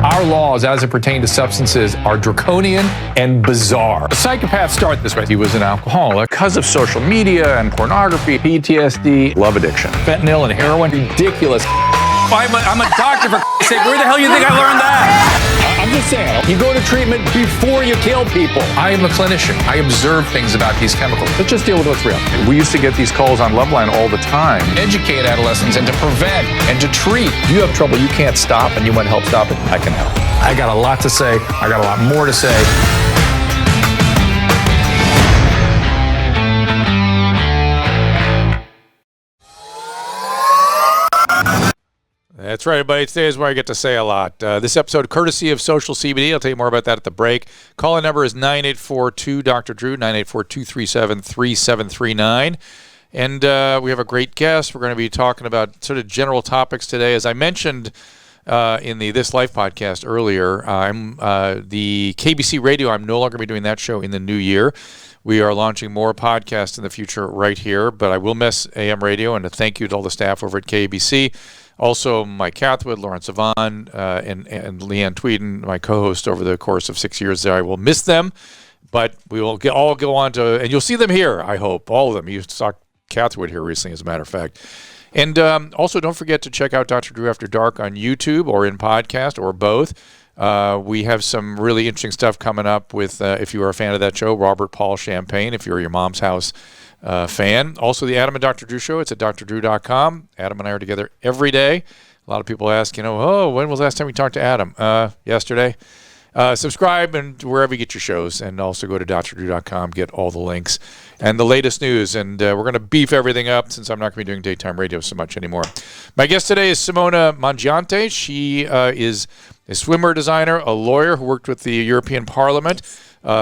Our laws as it pertains to substances are draconian and bizarre. Psychopaths start this way. He was an alcoholic because of social media and pornography, PTSD, love addiction, fentanyl and heroin. Ridiculous. I'm a doctor, for sake. Where the hell do you think I learned that? I'm just saying, you go to treatment before you kill people. I am a clinician. I observe things about these chemicals. Let's just deal with what's real. We used to get these calls on Loveline all the time. Educate adolescents and to prevent and to treat. If you have trouble you can't stop and you want help stop it, I can help. I got a lot to say. I got a lot more to say. That's right, everybody. Today is where I get to say a lot. This episode, courtesy of Social CBD. I'll tell you more about that at the break. Call-in number is 9842-DR-Drew, 984-237-3739. And we have a great guest. We're going to be talking about sort of general topics today. As I mentioned in the This Life podcast earlier, I'm the KBC Radio. I'm no longer going to be doing that show in the new year. We are launching more podcasts in the future right here, but I will miss AM radio, and a thank you to all the staff over at KBC. Also, Mike Cathwood, Lawrence Avon, and Leanne Tweeden, my co-host over the course of 6 years there. I will miss them, but we will all go on to, and you'll see them here, I hope, all of them. You saw Cathwood here recently, as a matter of fact. And also, don't forget to check out Dr. Drew After Dark on YouTube or in podcast or both. We have some really interesting stuff coming up with, if you are a fan of that show, Robert Paul Champagne, if you're your mom's house fan. Also, the Adam and Dr. Drew Show. It's at drdrew.com. Adam and I are together every day. A lot of people ask, when was the last time we talked to Adam? Yesterday. Subscribe and wherever you get your shows. And also go to drdrew.com, get all the links and the latest news. And we're going to beef everything up since I'm not going to be doing daytime radio so much anymore. My guest today is Simona Mangiante. She is a swimwear designer, a lawyer who worked with the European Parliament.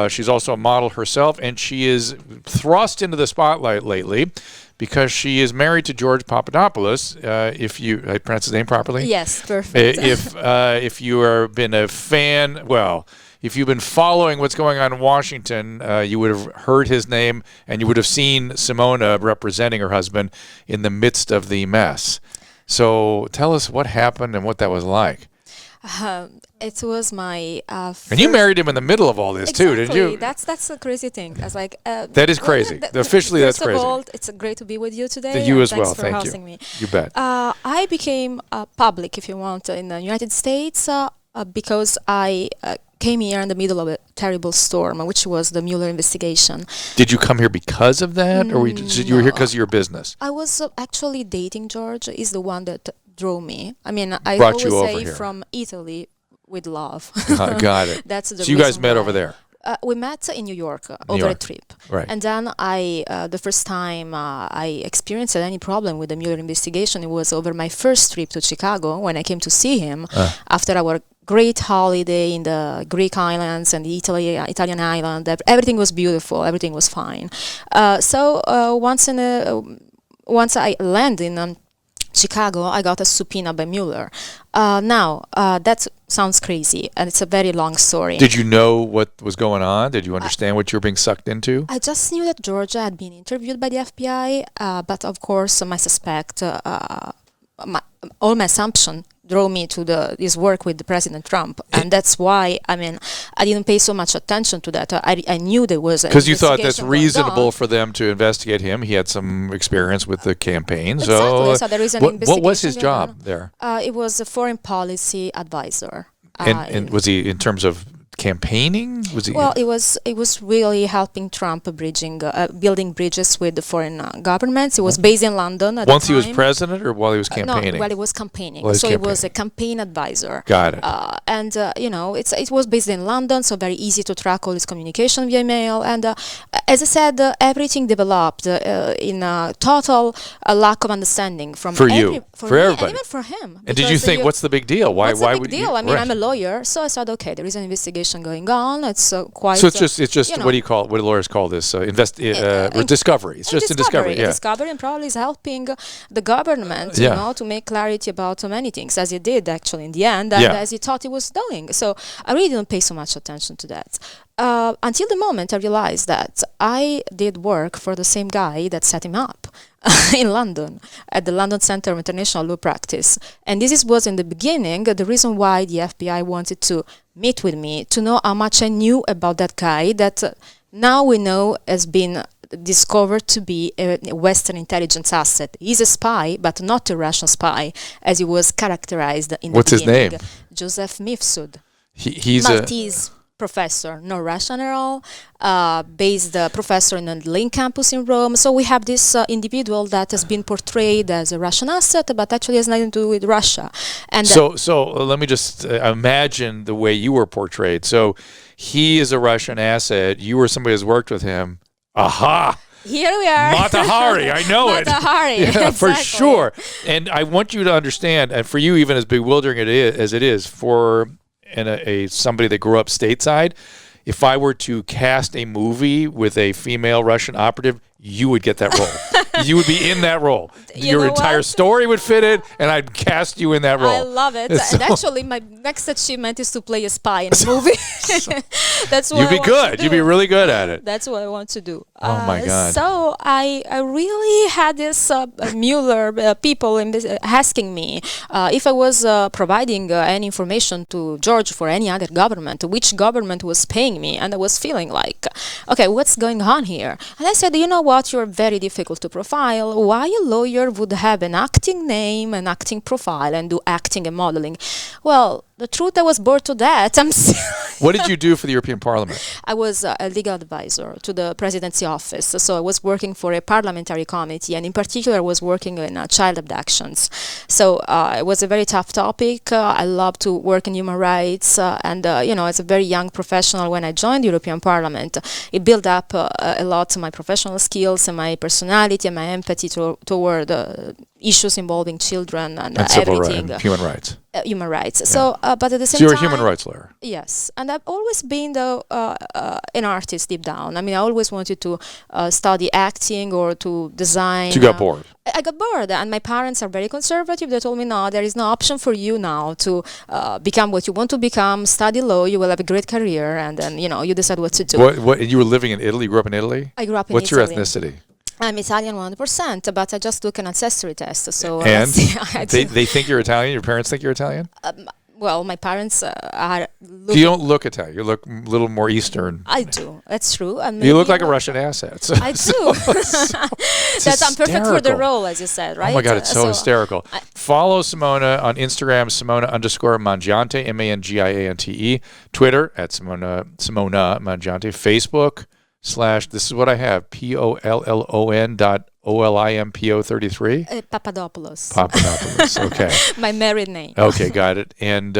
She's also a model herself, and she is thrust into the spotlight lately because she is married to George Papadopoulos. If I pronounce his name properly? Yes, perfect. If you have been a fan, if you've been following what's going on in Washington, you would have heard his name, and you would have seen Simona representing her husband in the midst of the mess. So tell us what happened and what that was like. It was my and you married him in the middle of all this too, didn't you? That's a crazy thing. I was like, that is crazy. Officially, that's crazy. First of all, it's great to be with you today. You as well. Thanks for Thank hosting you. me. You bet. I became public, if you want, in the United States because I came here in the middle of a terrible storm, which was the Mueller investigation. Did you come here because of that, or you were here because of your business? I was actually dating George. He's the one that drove me. I mean, I Brought always you over say here. From Italy with love. Got it. That's the so you guys reason met why. over there? We met in New York over a trip. Right. And then the first time I experienced any problem with the Mueller investigation, it was over my first trip to Chicago when I came to see him after our great holiday in the Greek islands and the Italian island. Everything was beautiful. Everything was fine. So once I landed in Chicago, I got a subpoena by Mueller. Now, that sounds crazy, and it's a very long story. Did you know what was going on? Did you understand what you were being sucked into? I just knew that Georgia had been interviewed by the FBI, but of course, my suspect, all my assumption drove me to this work with President Trump, and that's why I didn't pay so much attention to that. I knew there was because you thought that's reasonable for them to investigate him. He had some experience with the campaign. Exactly. So there is an investigation. What was his job there? It was a foreign policy advisor. And was he in terms of campaigning? Was he? Well, it was really helping Trump building bridges with the foreign governments. It was based in London at Once the he time. was president, or while he was campaigning? No, while he was campaigning. It was a campaign advisor. Got it. And it was based in London, so very easy to track all his communication via mail. And as I said, everything developed in a total lack of understanding from for everybody, and even for him. And did you think, what's the big deal? Why what's the big would deal? you? I mean, I'm a lawyer, so I said, okay, there is an investigation going on. It's quite. So it's just what do you call it? What do lawyers call this? Discovery. It's just a discovery. Yeah. Discovery, and probably is helping the government, to make clarity about many things, as he did actually in the end, and as he thought he was doing. So I really didn't pay so much attention to that. Until the moment I realized that I did work for the same guy that set him up. in London, at the London Centre of International Law Practice. And was in the beginning the reason why the FBI wanted to meet with me, to know how much I knew about that guy that now we know has been discovered to be a Western intelligence asset. He's a spy, but not a Russian spy, as he was characterized in What's the his beginning. name? Joseph Mifsud. He's Maltese professor, no Russian at all, based professor in the Link campus in Rome. So we have this individual that has been portrayed as a Russian asset, but actually has nothing to do with Russia. And so let me just imagine the way you were portrayed. So he is a Russian asset. You were somebody who's worked with him. Aha! Here we are. Mata Hari, I know it. Mata Hari, yeah, exactly. For sure. And I want you to understand, and for you, even as bewildering as it is, for somebody that grew up stateside, if I were to cast a movie with a female Russian operative, you would get that role. You would be in that role. Your entire story would fit it, and I'd cast you in that role. I love it. And actually, my next achievement is to play a spy in a movie. That's what You'd be good. You'd be really good at it. That's what I want to do. Oh my God. So I really had this Mueller people asking me if I was providing any information to George for any other government, which government was paying me, and I was feeling like, okay, what's going on here? And I said, you know what? You're very difficult to profile. Why a lawyer would have an acting name, an acting profile, and do acting and modeling? Well, the truth, I was bored to death. What did you do for the European Parliament? I was a legal advisor to the presidency office. So I was working for a parliamentary committee, and in particular, I was working in child abductions. So it was a very tough topic. I love to work in human rights. And, as a very young professional, when I joined the European Parliament, it built up a lot my professional skills and my personality and my empathy toward issues involving children and civil everything. rights, human rights. Human rights. Yeah. So, but at the same time, you're time, a human rights lawyer. Yes, and I've always been an artist deep down. I mean, I always wanted to study acting or to design. So you got bored. I got bored, and my parents are very conservative. They told me, no, there is no option for you now to become what you want to become. Study law, you will have a great career, and then you decide what to do. What? You were living in Italy? You grew up in Italy? I grew up in What's Italy. your ethnicity? I'm Italian 100%, but I just took an ancestry test. So and they think you're Italian. Your parents think you're Italian. Well, my parents are. You don't look Italian. You look a little more Eastern. I do. That's true. And you look like a Russian asset. So, I do. I'm perfect for the role, as you said, right? Oh my God, it's so hysterical. Follow Simona on Instagram, Simona_Mangiante, Mangiante. Twitter at Simona Mangiante. Facebook / this is what I have, POLLON.OLIMPO33. Papadopoulos. Okay. My married name. Okay, got it. And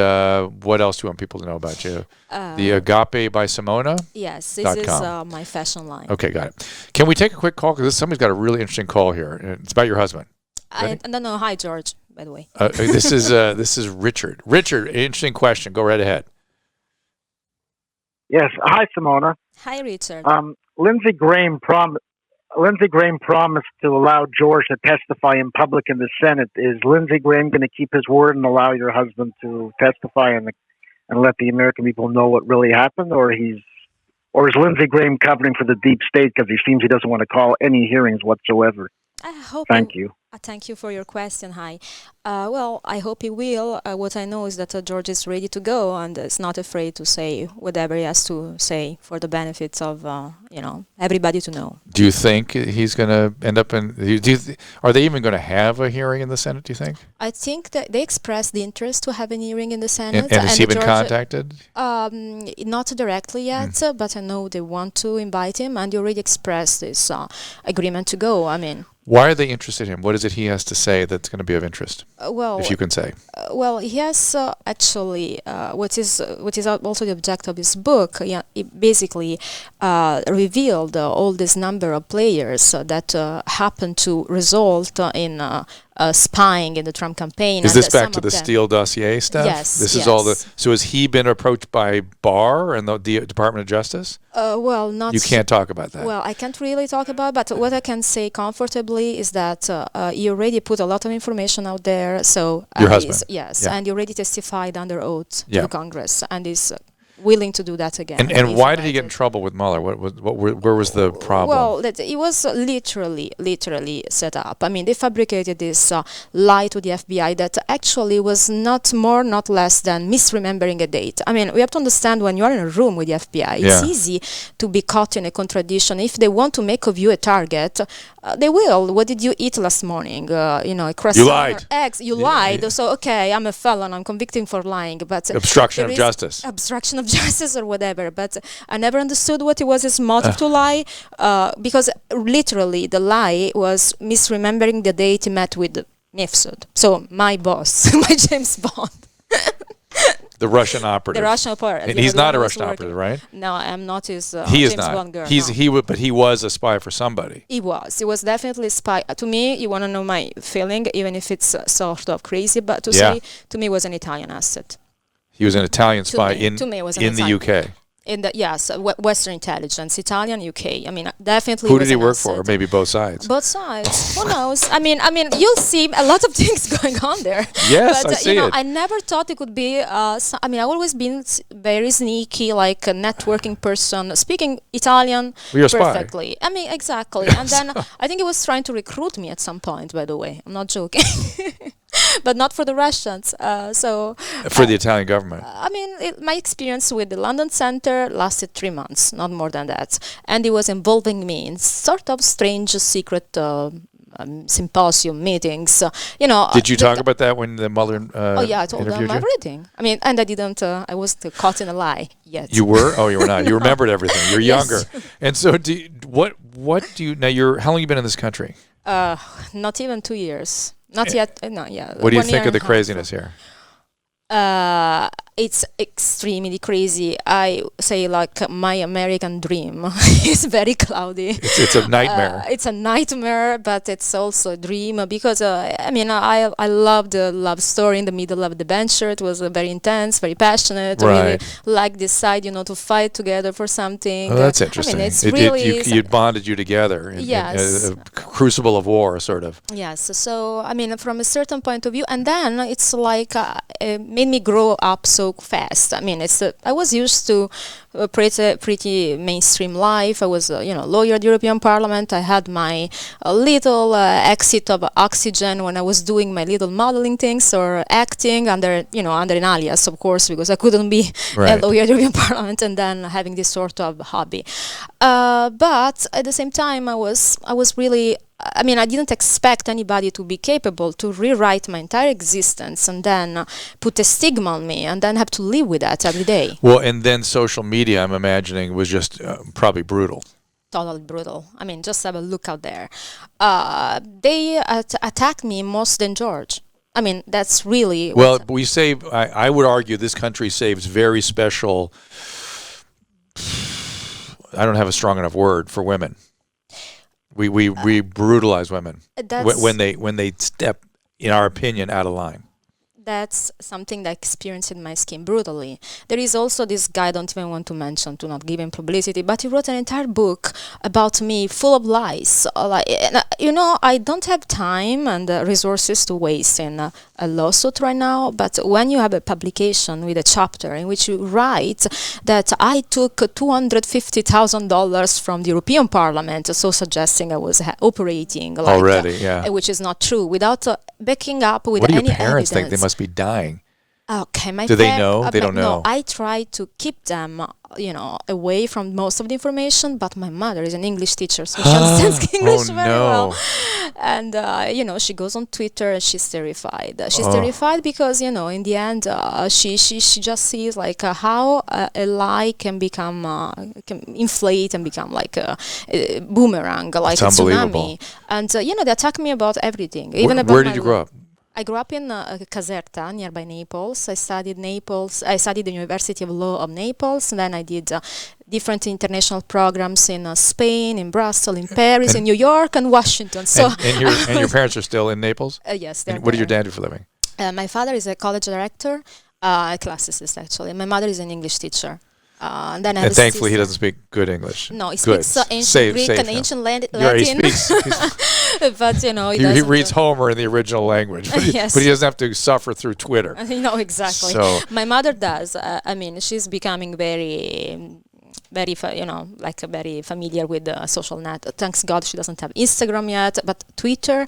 what else do you want people to know about you? The Agape by Simona? Yes, this is my fashion line. Okay, got it. Can we take a quick call? Because somebody's got a really interesting call here. It's about your husband. I don't know. Hi, George, by the way. This is Richard. Richard, interesting question. Go right ahead. Yes. Hi, Simona. Hi, Richard. Lindsey Graham promised to allow George to testify in public in the Senate. Is Lindsey Graham going to keep his word and allow your husband to testify and let the American people know what really happened, or is Lindsey Graham covering for the deep state because he seems he doesn't want to call any hearings whatsoever? I hope. Thank you. Thank you for your question. Hi. Well, I hope he will. What I know is that George is ready to go and is not afraid to say whatever he has to say for the benefits of, everybody to know. Do you think he's going to end up in? Are they even going to have a hearing in the Senate? Do you think? I think that they expressed the interest to have a hearing in the Senate. And has he been contacted? Not directly yet, but I know they want to invite him, and he already expressed this agreement to go. I mean. Why are they interested in him? What is it he has to say that's going to be of interest? If you can say. Well, he has actually what is also the object of his book. It basically revealed all this number of players that happened to result in spying in the Trump campaign. Is this back to the Steele dossier stuff? Yes. This is all the. So has he been approached by Barr and the Department of Justice? Well, not. You can't talk about that. Well, I can't really talk about, but what I can say comfortably is that he already put a lot of information out there. So your husband, yes, and he already testified under oath to the Congress, and is willing to do that again. And why did he get in trouble with Mueller? Where was the problem? Well, it was literally set up. I mean, they fabricated this lie to the FBI that actually was not more, not less than misremembering a date. I mean, we have to understand when you are in a room with the FBI, it's easy to be caught in a contradiction. If they want to make of you a target, they will. What did you eat last morning? A croissant. You lied. Eggs. You lied. So, okay, I'm a felon. I'm convicted for lying. But obstruction of justice. Obstruction of justice or whatever. But I never understood what it was his motive to lie, because literally the lie was misremembering the date he met with Mifsud. So my boss, my James Bond. The Russian operative. The Russian operative. And he's not a Russian operative, right? No, I'm not his he is James not. Bond girl. But he was a spy for somebody. He was definitely a spy. To me, you want to know my feeling, even if it's sort of crazy, but to me, it was an Italian asset. He was an Italian spy in the UK. In the Western intelligence, Italian, UK. I mean, definitely. Who did he work for? Maybe both sides. Both sides. Who knows? I mean, you'll see a lot of things going on there. Yes, but, I see it. I never thought it could be. I've always been very sneaky, like a networking person, speaking Italian You're a perfectly. spy. I mean, exactly. And then I think he was trying to recruit me at some point. By the way, I'm not joking. But not for the Russians. For the Italian government. My experience with the London Center lasted 3 months, not more than that. And it was involving me in sort of strange secret symposium meetings. Did you talk about that when the Mueller I told them everything. And I didn't. I was caught in a lie yet. You were? Oh, you were not. You remembered everything. You're younger. And so, what do you now? How long have you been in this country? Not even 2 years. Not yet. No, yeah. What do you think of the craziness here? It's extremely crazy. I say my American dream is very cloudy. It's a nightmare. It's a nightmare, but it's also a dream because I love the love story in the middle of the venture. It was very intense, very passionate. Right. I really like this side, to fight together for something. Oh, that's interesting. It bonded you together. Yes. A crucible of war, sort of. Yes. So from a certain point of view, and then it's it made me grow up so fast. I was used to a pretty mainstream life. I was lawyer at the European Parliament. I had my little exit of oxygen when I was doing my little modeling things or acting under an alias, of course, because I couldn't be a lawyer at the European Parliament and then having this sort of hobby. But at the same time, I was really. I didn't expect anybody to be capable to rewrite my entire existence and then put a stigma on me and then have to live with that every day. Well, and then social media, I'm imagining, was just probably brutal. Totally brutal. Just have a look out there. They attacked me more than George. That's really... Well, I would argue this country saves very special... I don't have a strong enough word for women. We brutalize women when they step, in our opinion, out of line. That's something that I experienced in my skin brutally. There is also this guy I don't even want to mention to not give him publicity, but he wrote an entire book about me full of lies. I don't have time and resources to waste in a lawsuit right now, but when you have a publication with a chapter in which you write that I took $250,000 from the European Parliament, so suggesting I was operating already, which is not true, without backing up with what do any your parents evidence. think? They must be dying. Okay, do they know? They don't know. No, I try to keep them, away from most of the information. But my mother is an English teacher, so she understands English very well. And she goes on Twitter and she's terrified. She's terrified because in the end, she just sees how a lie can become can inflate and become like a boomerang, like a tsunami. And they attack me about everything, even about where did you grow up? I grew up in Caserta, nearby Naples. I studied the University of Law of Naples, and then I did different international programs in Spain, in Brussels, in Paris, in New York, and Washington. So, and your parents are still in Naples? Yes. What did your dad do for a living? My father is a college director, a classicist actually. My mother is an English teacher. And thankfully he doesn't speak good English. No, he speaks ancient Greek and ancient Latin. He speaks. But you know, he doesn't- reads Homer in the original language, but, Yes. but he doesn't have to suffer through Twitter. You know, exactly. So- My mother does. I mean, she's becoming very, like very familiar with the social net. Thanks God she doesn't have Instagram yet, but Twitter,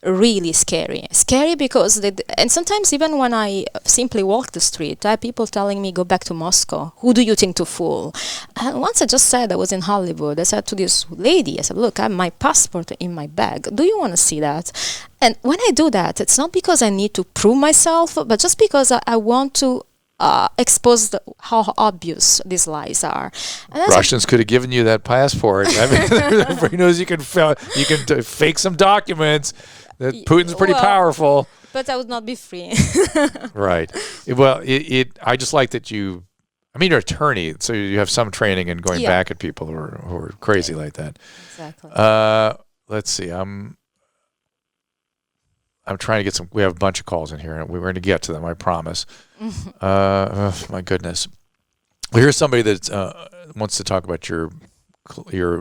really scary. Scary because and sometimes even when I simply walk the street, I have people telling me, go back to Moscow. Who do you think to fool? And once I just said I was in Hollywood, I said to this lady, I said, look, I have my passport in my bag. Do you want to see that? And when I do that, it's not because I need to prove myself, but just because I want to expose how obvious these lies are. And that's Russians could have given you that passport. I mean, everybody knows you can fake some documents. That Putin's pretty powerful. But I would not be free. Right. Well, I just like that you. I mean, you're an attorney, so you have some training in going back at people who are crazy like that. Exactly. Let's see. I'm trying to get some. We have a bunch of calls in here, and we're going to get to them. I promise. My goodness. Well, here's somebody that wants to talk about your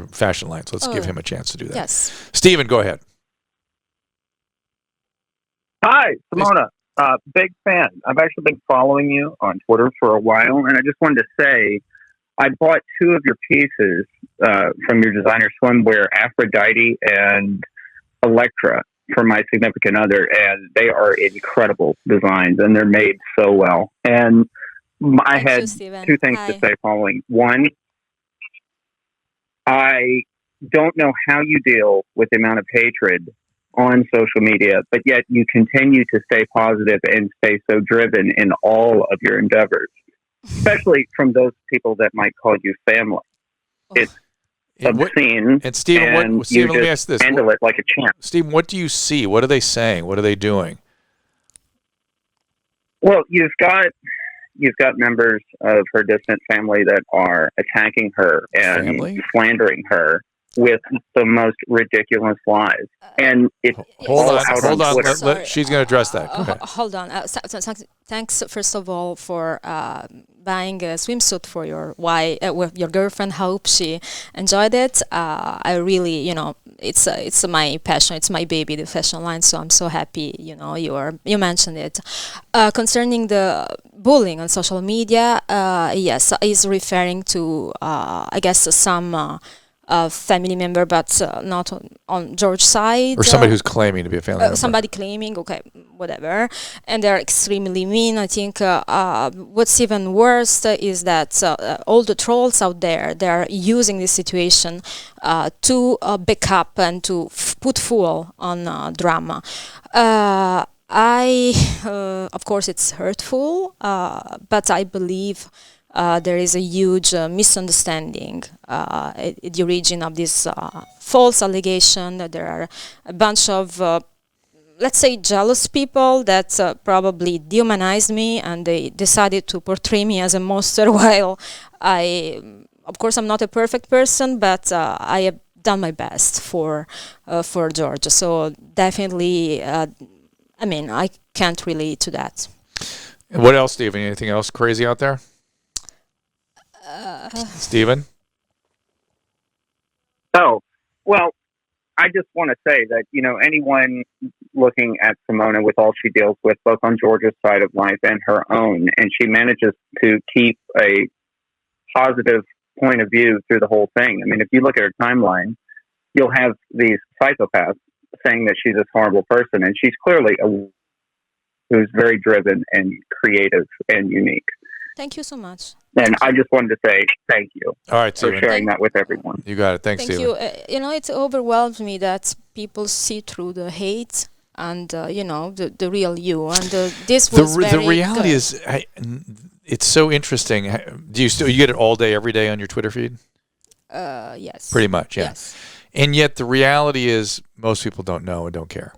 fashion lines. Let's give him a chance to do that. Yes. Stephen, go ahead. Hi, Simona. Big fan. I've actually been following you on Twitter for a while, and I just wanted to say I bought two of your pieces from your designer swimwear, Aphrodite and Electra, for my significant other, and they are incredible designs, and they're made so well. And I Thank had you, Steven. two things Hi. to say following. One, I don't know how you deal with the amount of hatred on social media, but yet you continue to stay positive and stay so driven in all of your endeavors, especially from those people that might call you family. It's obscene. And Stephen, you let me just ask this. handle it like a champ. Stephen, what do you see? What are they saying? What are they doing? Well, you've got members of her distant family that are attacking her and Family? slandering her with the most ridiculous lies. And it's Hold all on. out Hold on on. Twitter. Sorry. She's going to address that. Go ahead. Hold on. Thanks, first of all, for buying a swimsuit for with your girlfriend. Hope she enjoyed it. I really, it's my passion. It's my baby, the fashion line. So I'm so happy. You mentioned it. Concerning the bullying on social media, yes, is referring to I guess some. Family member, but not on George's side. Or somebody who's claiming to be a family member. Somebody claiming, okay, whatever. And they're extremely mean. I think what's even worse is that all the trolls out there, they're using this situation to back up and to put fuel on drama. Of course, it's hurtful, but I believe there is a huge misunderstanding at the origin of this false allegation that there are a bunch of, let's say, jealous people that probably dehumanized me, and they decided to portray me as a monster while of course, I'm not a perfect person, but I have done my best for George. So definitely, I can't relate to that. And what else, Stephen? Anything else crazy out there? Stephen? Oh, well, I just want to say that, anyone looking at Simona with all she deals with, both on Georgia's side of life and her own, and she manages to keep a positive point of view through the whole thing. I mean, if you look at her timeline, you'll have these psychopaths saying that she's this horrible person, and she's clearly who's very driven and creative and unique. Thank you so much. And I just wanted to say thank you All right, for Stephen. sharing that with everyone. You got it. Thanks, Thank Stephen. you. It overwhelms me that people see through the hate and the real you. And this was The reality is, it's so interesting. Do you get it all day, every day on your Twitter feed? Yes. Pretty much, yeah. Yes. And yet the reality is, most people don't know and don't care.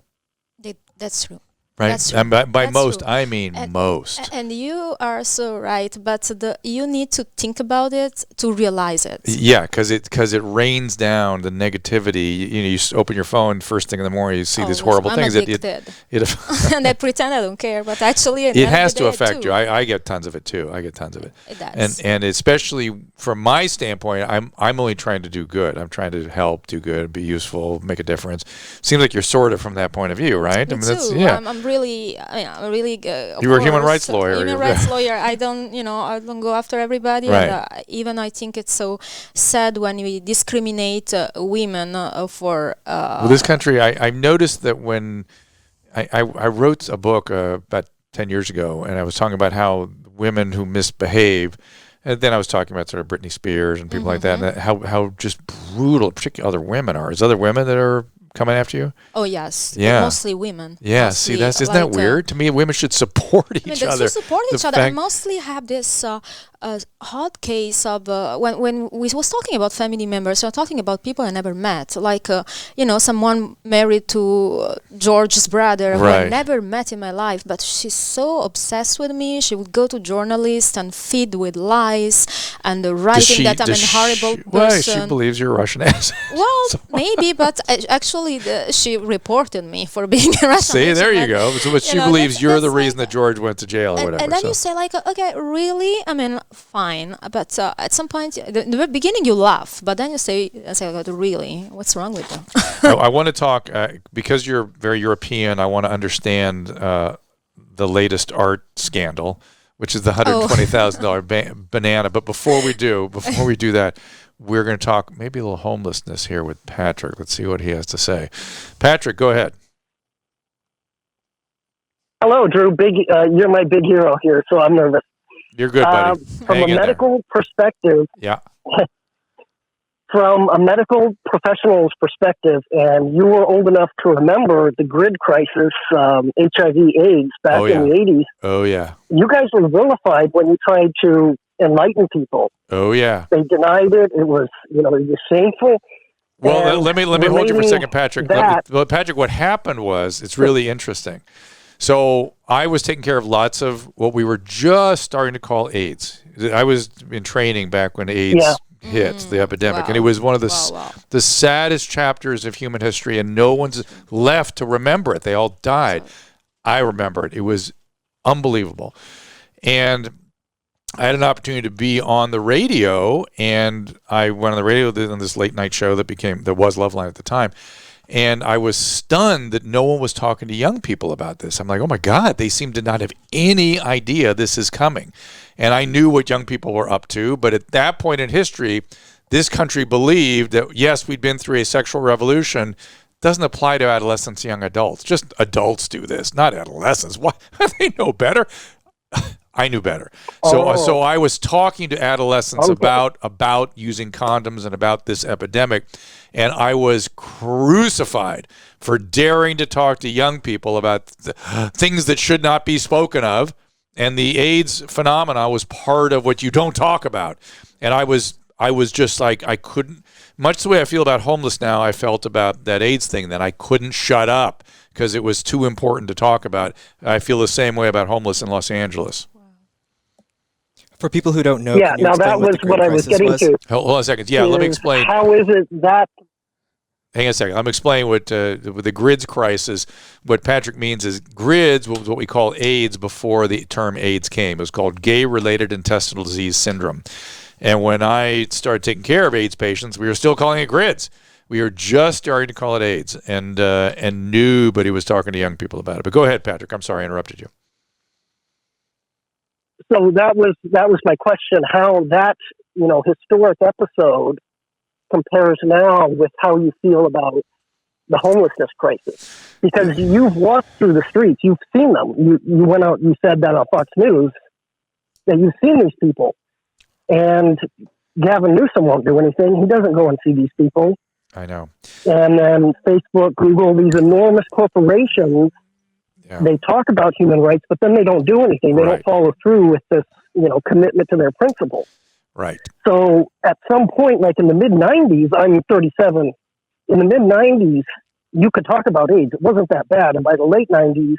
That's true. Right, That's true. and by That's most, true. I mean most. And you are so right, but you need to think about it to realize it. Yeah, because it rains down the negativity. You know, you open your phone first thing in the morning, you see these horrible I'm things. addicted. And I pretend I don't care, but actually It has to affect you. I get tons of it too. It does. And especially from my standpoint, I'm only trying to do good. I'm trying to help, do good, be useful, make a difference. Seems like you're sort of from that point of view, right? Me too. That's, yeah. I'm really. You were a human rights lawyer. Human rights lawyer. I don't go after everybody. Right. And, even I think it's so sad when we discriminate women for. Well, this country, I've noticed that when I wrote a book about 10 years ago, and I was talking about how women who misbehave, and then I was talking about sort of Britney Spears and people like that, and how just brutal, particularly other women are. Is other women that are coming after you? Oh yes, yeah, mostly women. Yeah, mostly, see, isn't that weird? To me, women should support each other. They should support each other. I mostly have this hard case of when we was talking about family members. We're talking about people I never met, like someone married to George's brother who I never met in my life, but she's so obsessed with me. She would go to journalists and feed with lies and writing that I'm a horrible person. Well, she believes you're a Russian ass. Well, maybe, but actually she reported me for being a Russian. See, there you go. So, but she believes you're the reason that George went to jail or whatever. And then you say like, okay, really? I mean, fine. But at some point, the beginning you laugh, but then you say really? What's wrong with them? I want to talk, because you're very European, I want to understand the latest art scandal, which is the $120,000 banana. But before we do that, we're going to talk maybe a little homelessness here with Patrick. Let's see what he has to say. Patrick, go ahead. Hello, Drew. You're my big hero here, so I'm nervous. You're good, buddy. From a medical perspective, from a medical professional's perspective, and you were old enough to remember the grid crisis, HIV/AIDS back in the 80s. Oh, yeah. You guys were vilified when you tried to enlighten people. Oh, yeah. They denied it. It was, it was shameful. Well, let me hold you for a second, Patrick. Patrick, what happened was, it's really interesting. So I was taking care of lots of what we were just starting to call AIDS. I was in training back when AIDS hit, the epidemic. And it was one of the saddest chapters of human history, and no one's left to remember it. They all died. I remember it. It was unbelievable. And I had an opportunity to be on the radio, and I went on the radio on this late night show that was Loveline at the time. And I was stunned that no one was talking to young people about this. I'm like, oh my God, they seem to not have any idea this is coming. And I knew what young people were up to, but at that point in history, this country believed that, yes, we'd been through a sexual revolution. Doesn't apply to adolescents, young adults. Just adults do this, not adolescents. Why? They know better. I knew better. So I was talking to adolescents about using condoms and about this epidemic, and I was crucified for daring to talk to young people about things that should not be spoken of. And the AIDS phenomena was part of what you don't talk about. And I was just like, I couldn't, much the way I feel about homeless now, I felt about that AIDS thing, that I couldn't shut up because it was too important to talk about. I feel the same way about homeless in Los Angeles. For people who don't know, now that was what I was getting to. Hold on a second. Yeah, let me explain. How is it that? Hang on a second. I'm explaining what with the GRIDS crisis. What Patrick means is GRIDS was what we call AIDS before the term AIDS came. It was called Gay-Related Intestinal Disease Syndrome. And when I started taking care of AIDS patients, we were still calling it GRIDS. We were just starting to call it AIDS, and nobody was talking to young people about it. But go ahead, Patrick. I'm sorry I interrupted you. So that was my question, how that, historic episode compares now with how you feel about the homelessness crisis. Because you've walked through the streets, you've seen them. You went out, you said that on Fox News, that you've seen these people. And Gavin Newsom won't do anything. He doesn't go and see these people. I know. And then Facebook, Google, these enormous corporations, they talk about human rights, but then they don't do anything. They don't follow through with this, commitment to their principles. Right. So at some point, like in the mid-90s, I'm 37, in the mid-90s, you could talk about AIDS. It wasn't that bad. And by the late 90s,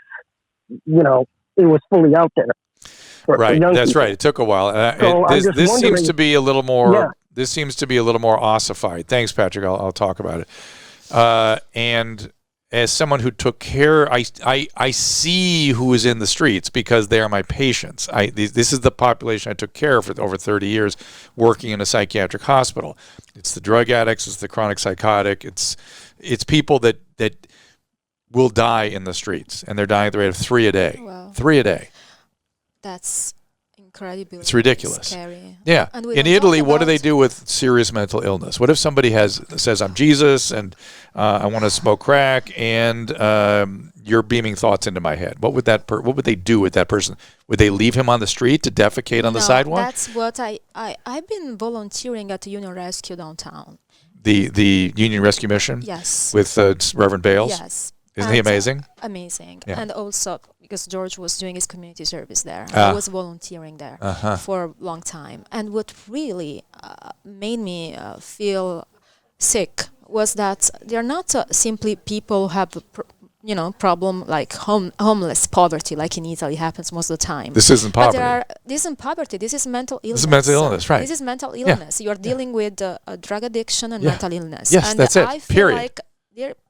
it was fully out there. Right, that's right. It took a while. This seems to be a little more. Yeah. This seems to be a little more ossified. Thanks, Patrick. I'll talk about it. And as someone who took care, I see who is in the streets because they are my patients. This is the population I took care of for over 30 years, working in a psychiatric hospital. It's the drug addicts. It's the chronic psychotic. It's people that will die in the streets, and they're dying at the rate of 3 a day. Wow. 3 a day. That's incredible. It's ridiculous. Scary. Yeah. And we In don't Italy, talk what do about- they do with serious mental illness? What if somebody says, I'm Jesus, and I want to smoke crack, and you're beaming thoughts into my head? What would what would they do with that person? Would they leave him on the street to defecate on the sidewalk? That's what I've been volunteering at the Union Rescue downtown. The Union Rescue Mission? Yes. With Reverend Bales? Yes. Isn't he amazing? Amazing. Yeah. And also because George was doing his community service there. Ah. I was volunteering there for a long time. And what really made me feel sick was that they're not simply people who have problem like homeless poverty, like in Italy happens most of the time. This isn't poverty. This isn't poverty. This is mental illness. This is mental illness, right? This is mental illness. You're dealing with drug addiction and Yeah. mental illness. Yes, and that's it. I feel Period. like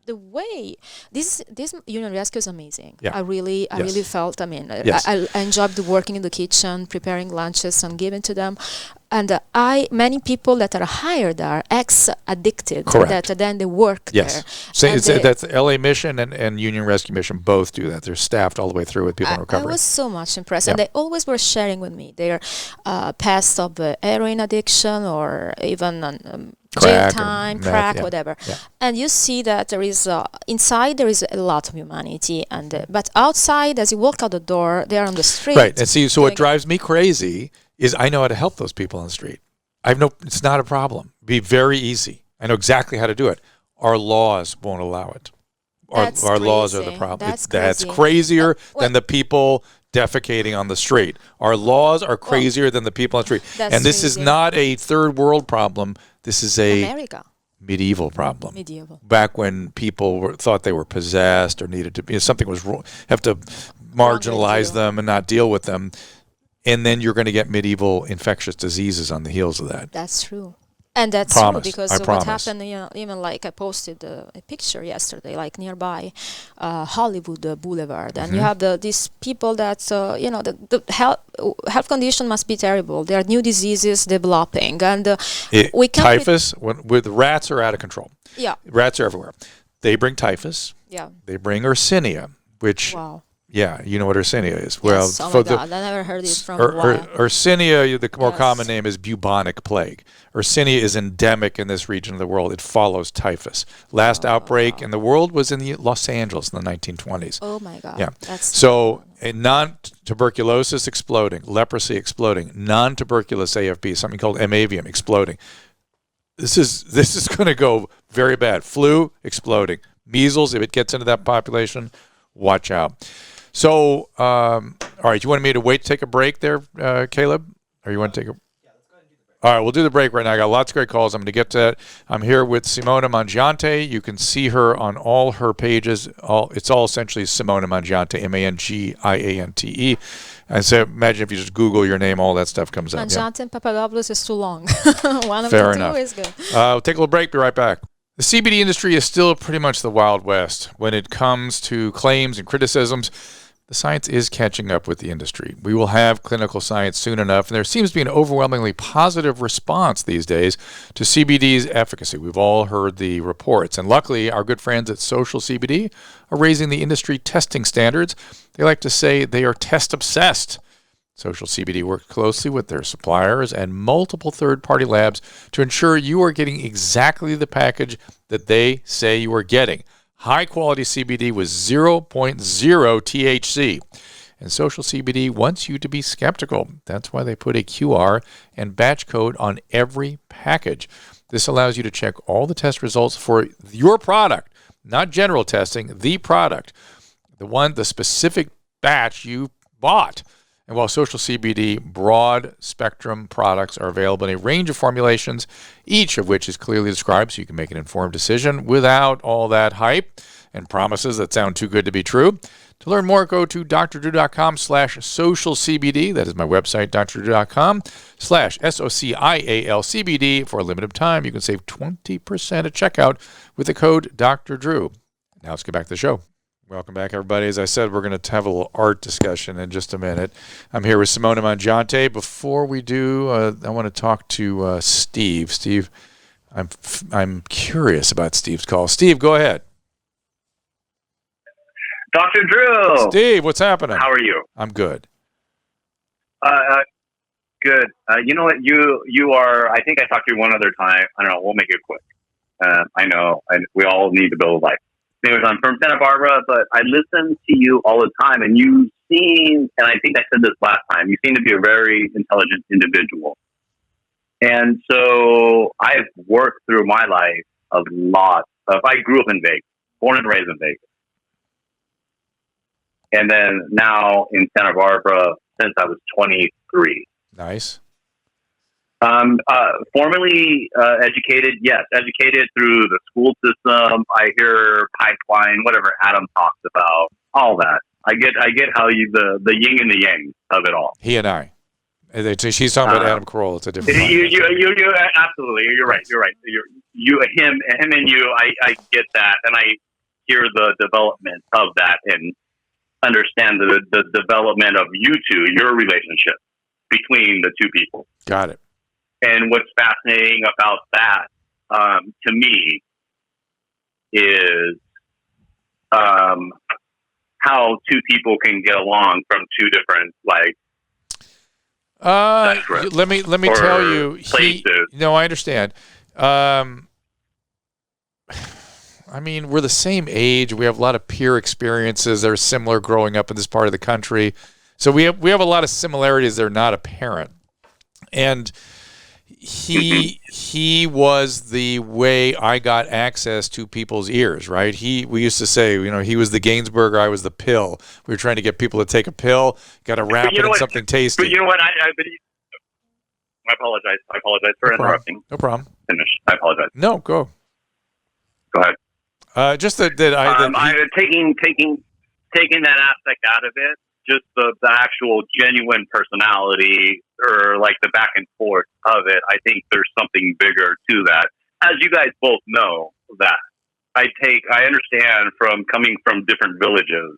the way this Union Rescue is amazing. Yeah. I really felt. I mean, Yes. I enjoyed working in the kitchen, preparing lunches and giving to them. And many people that are hired are ex-addicted. Correct. That then they work Yes. there. So And that's LA Mission and Union Rescue Mission both do that. They're staffed all the way through with people in I recovery. was so much impressed, Yeah. and they always were sharing with me their past of heroin addiction or even jail Crack or time, meth, crack, yeah. whatever. Yeah. And you see that there is inside there is a lot of humanity, and but outside, as you walk out the door, they are on the street. Right. And see, so what doing- drives me crazy is I know how to help those people on the street. It's not a problem. Be very easy. I know exactly how to do it. Our laws won't allow it. That's Our laws are the crazy. problem. That's That's crazy. crazier Well- than the people defecating on the street. Our laws are crazier than the people on the street. That's And this is crazy. not a third world problem. This is a America, medieval problem. medieval. Back when people thought they were possessed or needed to something was wrong, have to marginalize you. them and not deal with them. And then you're going to get medieval infectious diseases on the heels of that. That's true. And that's Promise. true because I what promise. happened, even like I posted a picture yesterday, like nearby Hollywood Boulevard, and you have these people that, the health condition must be terrible. There are new diseases developing, and we can't. Typhus, with rats are out of control. Yeah, Rats are everywhere. They bring typhus. yeah. They bring Yersinia, which, Wow. yeah, you know what Yersinia is. Well, Yes, oh my God, I never heard it from Yersinia, the more Yes. common name is bubonic plague. Yersinia is endemic in this region of the world. It follows typhus. Last outbreak in the world was in Los Angeles in the 1920s. Oh my God. Yeah. That's So non-tuberculosis exploding, leprosy exploding, non-tuberculous AFP, something called amavium exploding. This is going to go very bad. Flu exploding. Measles, if it gets into that population, watch out. So, all right, you wanted me to wait to take a break there, Caleb? Or you want to take a... All right, we'll do the break right now. I got lots of great calls. I'm going to get to that. I'm here with Simona Mangiante. You can see her on all her pages. It's all essentially Simona Mangiante, Mangiante. And so imagine if you just Google your name, all that stuff comes up. Yeah. Mangiante and Papadopoulos is too long. One of Fair the enough. two is good. We'll take a little break. Be right back. The CBD industry is still pretty much the Wild West when it comes to claims and criticisms. The science is catching up with the industry. We will have clinical science soon enough, and there seems to be an overwhelmingly positive response these days to CBD's efficacy. We've all heard the reports, and luckily our good friends at Social CBD are raising the industry testing standards. They like to say they are test-obsessed. Social CBD works closely with their suppliers and multiple third-party labs to ensure you are getting exactly the package that they say you are getting. High-quality CBD with 0.0 THC. And Social CBD wants you to be skeptical. That's why they put a QR and batch code on every package. This allows you to check all the test results for your product, not general testing, the product, the specific batch you bought. And while Social CBD broad spectrum products are available in a range of formulations, each of which is clearly described so you can make an informed decision without all that hype. and promises that sound too good to be true. To learn more, go to drdrew.com/socialcbd. That is my website, drdrew.com/SOCIALCBD. For a limited time, you can save 20% at checkout with the code Dr. Drew. Now let's get back to the show. Welcome back, everybody. As I said, we're going to have a little art discussion in just a minute. I'm here with Simona Mangiante. Before we do, I want to talk to Steve. Steve, I'm curious about Steve's call. Steve, go ahead. Dr. Drew. Steve, what's happening? How are you? I'm good. Good. You know what? You are. I think I talked to you one other time. I don't know. We'll make it quick. I know. We all need to build a life. Anyways, I'm from Santa Barbara, but I listen to you all the time, and you seem, and I think I said this last time, you seem to be a very intelligent individual. And so I've worked through my life a lot of. I grew up in Vegas, born and raised in Vegas. And then now in Santa Barbara since I was 23. Nice. Formally educated, yes, educated through the school system. I hear pipeline, whatever Adam talks about, all that. I get how the yin and the yang of it all. He and I. She's talking about Adam Carolla. It's a different. You absolutely. You're right. Him and you. I get that, and I hear the development of that and understand the development of you two, your relationship between the two people. Got it. And what's fascinating about that, to me, is how two people can get along from two different let me tell you. No, I understand. I mean, we're the same age. We have a lot of peer experiences that are similar growing up in this part of the country. So we have a lot of similarities that are not apparent. And he was the way I got access to people's ears, right? We used to say, he was the Gainsberger, I was the pill. We were trying to get people to take a pill, got to wrap it in something tasty. But you know what? I apologize. I apologize for interrupting. No problem. Finish. I apologize. No, go. Go ahead. Just taking that aspect out of it, just the actual genuine personality or the back and forth of it. I think there's something bigger to that. As you guys both know that I understand from coming from different villages.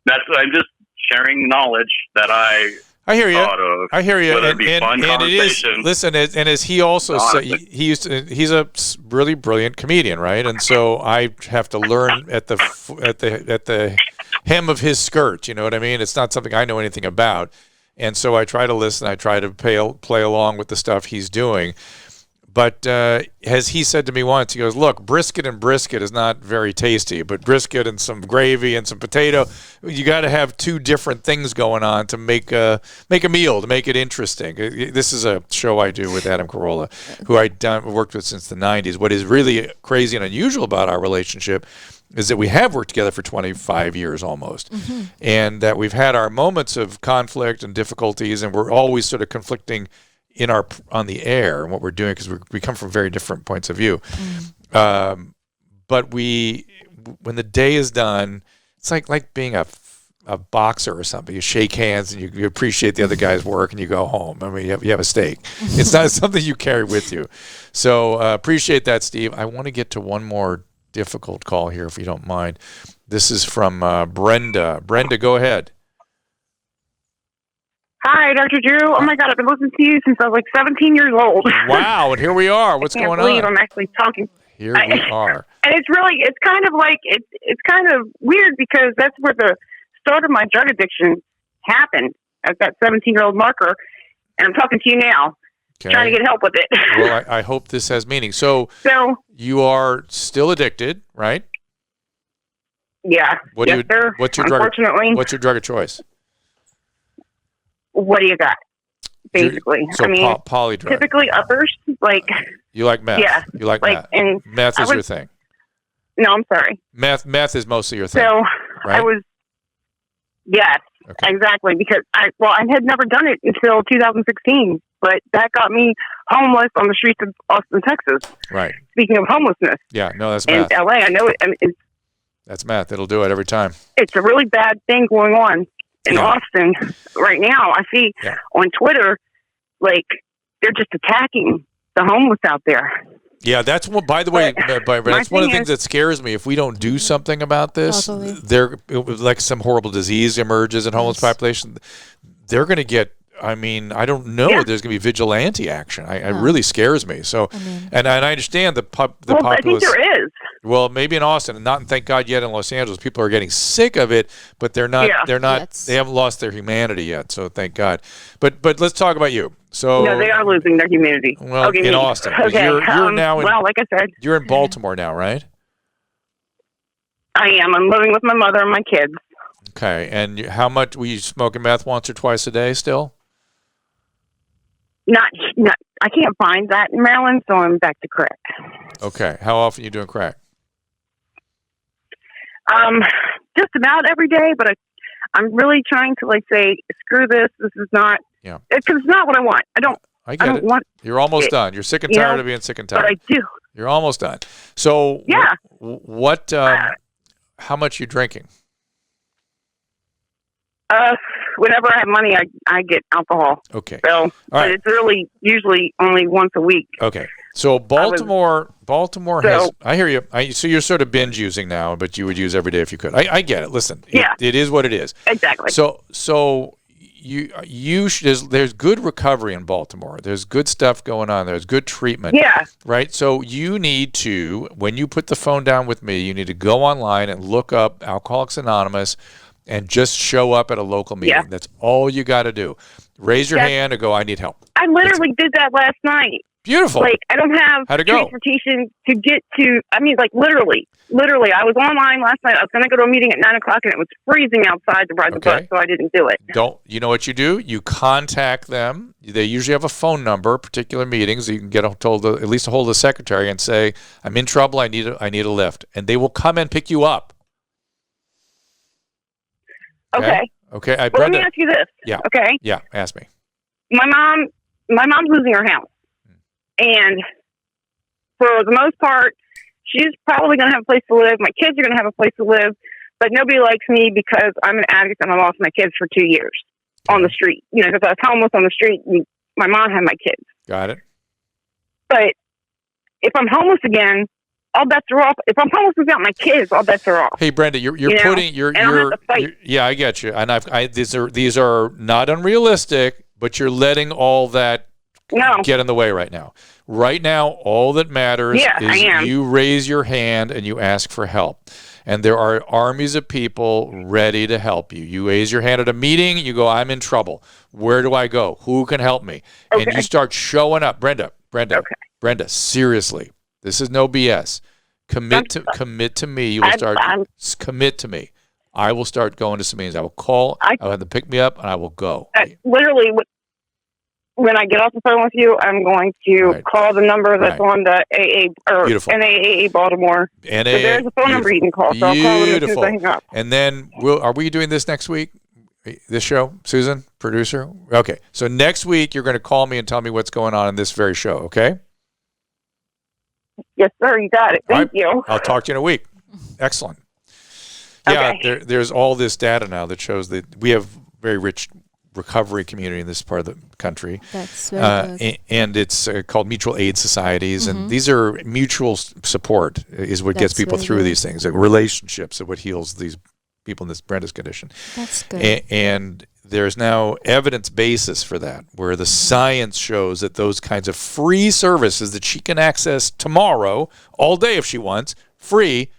I'm just sharing knowledge that I hear you. I hear you. And it is. Listen, and as he also said, he's a really brilliant comedian, right? And so I have to learn at the hem of his skirt. You know what I mean? It's not something I know anything about, and so I try to listen. I try to play along with the stuff he's doing. But as he said to me once, he goes, look, brisket is not very tasty, but brisket and some gravy and some potato, you got to have two different things going on to make a meal, to make it interesting. This is a show I do with Adam Carolla, who I've worked with since the 90s. What is really crazy and unusual about our relationship is that we have worked together for 25 years almost, and that we've had our moments of conflict and difficulties, and we're always sort of conflicting on the air and what we're doing because we come from very different points of view. But when the day is done, it's like being a boxer or something. You shake hands and you appreciate the other guy's work and you go home. I mean, you have a steak. It's not something you carry with you. So appreciate that, Steve. I want to get to one more difficult call here, if you don't mind. This is from Brenda. Brenda, go ahead. Hi, Dr. Drew. Oh my God, I've been listening to you since I was 17 years old. Wow, and here we are. What's going on? I can't believe I'm actually talking. Here we are. And it's kind of weird because that's where the start of my drug addiction happened, at that 17-year-old marker. And I'm talking to you now, trying to get help with it. Well, I hope this has meaning. So you are still addicted, right? Yeah. Sir. What's your drug of choice? What do you got? Basically, so poly drug. Typically uppers, you like meth. Yeah, you like meth. And meth is your thing. No, I'm sorry. Meth is mostly your thing. So right? yes. Exactly, because I had never done it until 2016, but that got me homeless on the streets of Austin, Texas. Right. Speaking of homelessness. Yeah, no, that's in math. LA, I know it. I mean, That's math. It'll do it every time. it's a really bad thing going on in Austin right now. I see on Twitter, like, they're just attacking the homeless out there. Yeah, that's one. By the way, that's one of the things that scares me. If we don't do something about this, like some horrible disease emerges in homeless population, they're going to get. I mean, I don't know. There's going to be vigilante action. It really scares me. So, and I understand the populace. I think there is. Well, maybe in Austin, and not, thank God, yet in Los Angeles. People are getting sick of it, but they're not. They're not. They haven't lost their humanity yet. So thank God. But let's talk about you. So no, they are losing their humanity. Well, in Austin, okay. You're now. Like I said, you're in Baltimore now, right? I am. I'm living with my mother and my kids. Okay, and how much were you smoking meth once or twice a day? Still? Not. I can't find that in Maryland, so I'm back to crack. Okay, how often are you doing crack? Just about every day, but I'm really trying to say, screw this. This is not. Yeah. Because it's not what I want. I don't want. You're almost done. You're sick and tired of being sick and tired. But I do. You're almost done. So yeah. What? How much are you drinking? Whenever I have money, I get alcohol. Okay. So, but it's really usually only once a week. Okay. So Baltimore has. I hear you. So you're sort of binge using now, but you would use every day if you could. I get it. Listen. It is what it is. Exactly. So you should, there's good recovery in Baltimore. There's good stuff going on. There's good treatment. Yeah. Right? So you need to, when you put the phone down with me, you need to go online and look up Alcoholics Anonymous and just show up at a local meeting. Yeah. That's all you got to do. Raise your hand and go, I need help. I literally did that last night. Beautiful. I don't have transportation to get to, literally, I was online last night. I was going to go to a meeting at 9 o'clock and it was freezing outside to ride the bus, so I didn't do it. You know what you do? You contact them. They usually have a phone number, particular meetings. You can get at least a hold of the secretary and say, I'm in trouble. I need a lift. And they will come and pick you up. Okay. Okay. Let me ask you this. Yeah. Okay. Yeah. Ask me. My mom's losing her house. And for the most part, she's probably going to have a place to live. My kids are going to have a place to live. But nobody likes me because I'm an addict and I lost my kids for 2 years on the street. Because I was homeless on the street and my mom had my kids. Got it. But if I'm homeless again, all bets are off. If I'm homeless without my kids, all bets are off. Hey, Brenda, you're putting yeah, I get you. And these are not unrealistic, but you're letting all that get in the way right now. Right now, all that matters is you raise your hand and you ask for help. And there are armies of people ready to help you. You raise your hand at a meeting, you go, I'm in trouble. Where do I go? Who can help me? Okay. And you start showing up. Brenda, seriously. This is no BS. Commit to me. You will commit to me. I will start going to some meetings. I will call. I'll have them pick me up, and I will go. Literally, when I get off the phone with you, I'm going to call the number that's on the AA or NAAA Baltimore. So there's a phone number you can call. So I'll call them as soon as I hang up. And then are we doing this next week? This show, Susan, producer. Okay. So next week you're going to call me and tell me what's going on in this very show. Okay. Yes, sir. You got it. Thank you. I'll talk to you in a week. Excellent. Yeah, there's all this data now that shows that we have very rich recovery community in this part of the country. That's very good. And it's called mutual aid societies. And these are mutual support is what gets people through these things. Relationships are what heals these people in this Brenda's condition. That's good. And there's now evidence basis for that, where the science shows that those kinds of free services that she can access tomorrow, all day if she wants, free,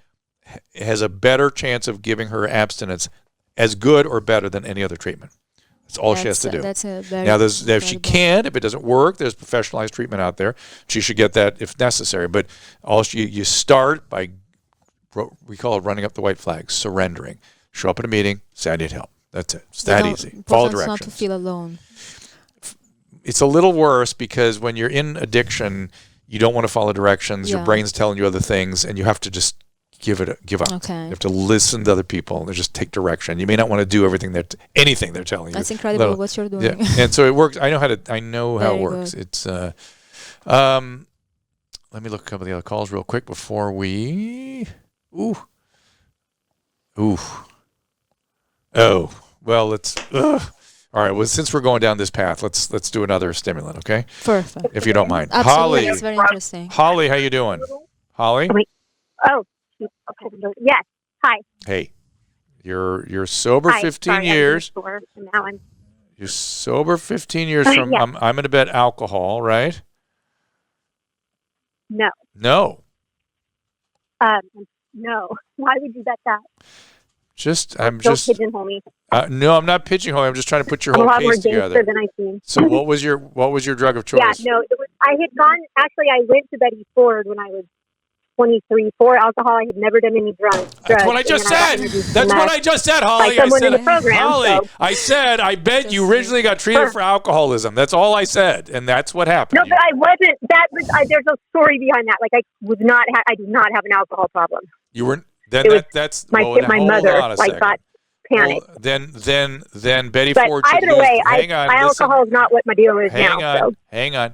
has a better chance of giving her abstinence as good or better than any other treatment. That's all she has to do. Now, if she can't, if it doesn't work, there's professionalized treatment out there. She should get that if necessary. But you start by, we call it running up the white flag, surrendering. Show up at a meeting, say I need help. That's it. It's that easy. Follow directions. Not to feel alone. It's a little worse because when you're in addiction, you don't want to follow directions. Your brain's telling you other things, and you have to just give up. Okay. You have to listen to other people and just take direction. You may not want to do anything they're telling you. That's incredible what you're doing. Yeah. And so it works. I know how it works. Good. It's let me look at a couple of the other calls real quick before we Oh, well, let's all right, well, since we're going down this path, let's do another stimulant, okay? Perfect. If you don't mind. Absolutely. Holly. It's very interesting. Holly, how you doing? Holly? Oh, yes. Hi. Hey. You're sober Hi. 15 Sorry, years. I'm in the store, and now You're sober 15 years from Yes. I'm going to bet alcohol, right? No. No. No. Why would you bet that? I'm Don't just pigeonhole me. no, I'm not pigeonholing. I'm just trying to put your I'm a whole lot more case gangster together. than I seem. So what was your drug of choice? Yeah, no. I had gone. Actually, I went to Betty Ford when I was 23 for alcohol. I had never done any drugs. That's what I just said. That's what I just said, Holly. By someone I said, in the program, Holly, so. I said, I bet you originally got treated for alcoholism. That's all I said, and that's what happened. No, but I wasn't. That was. There's a story behind that. Like I was not. I did not have an alcohol problem. You weren't. Then that's my well, my hold mother on a like second. got panicked. Well, then Betty But Ford should either lose. way, Hang on, my listen. alcohol is not what my deal is now. Hang on.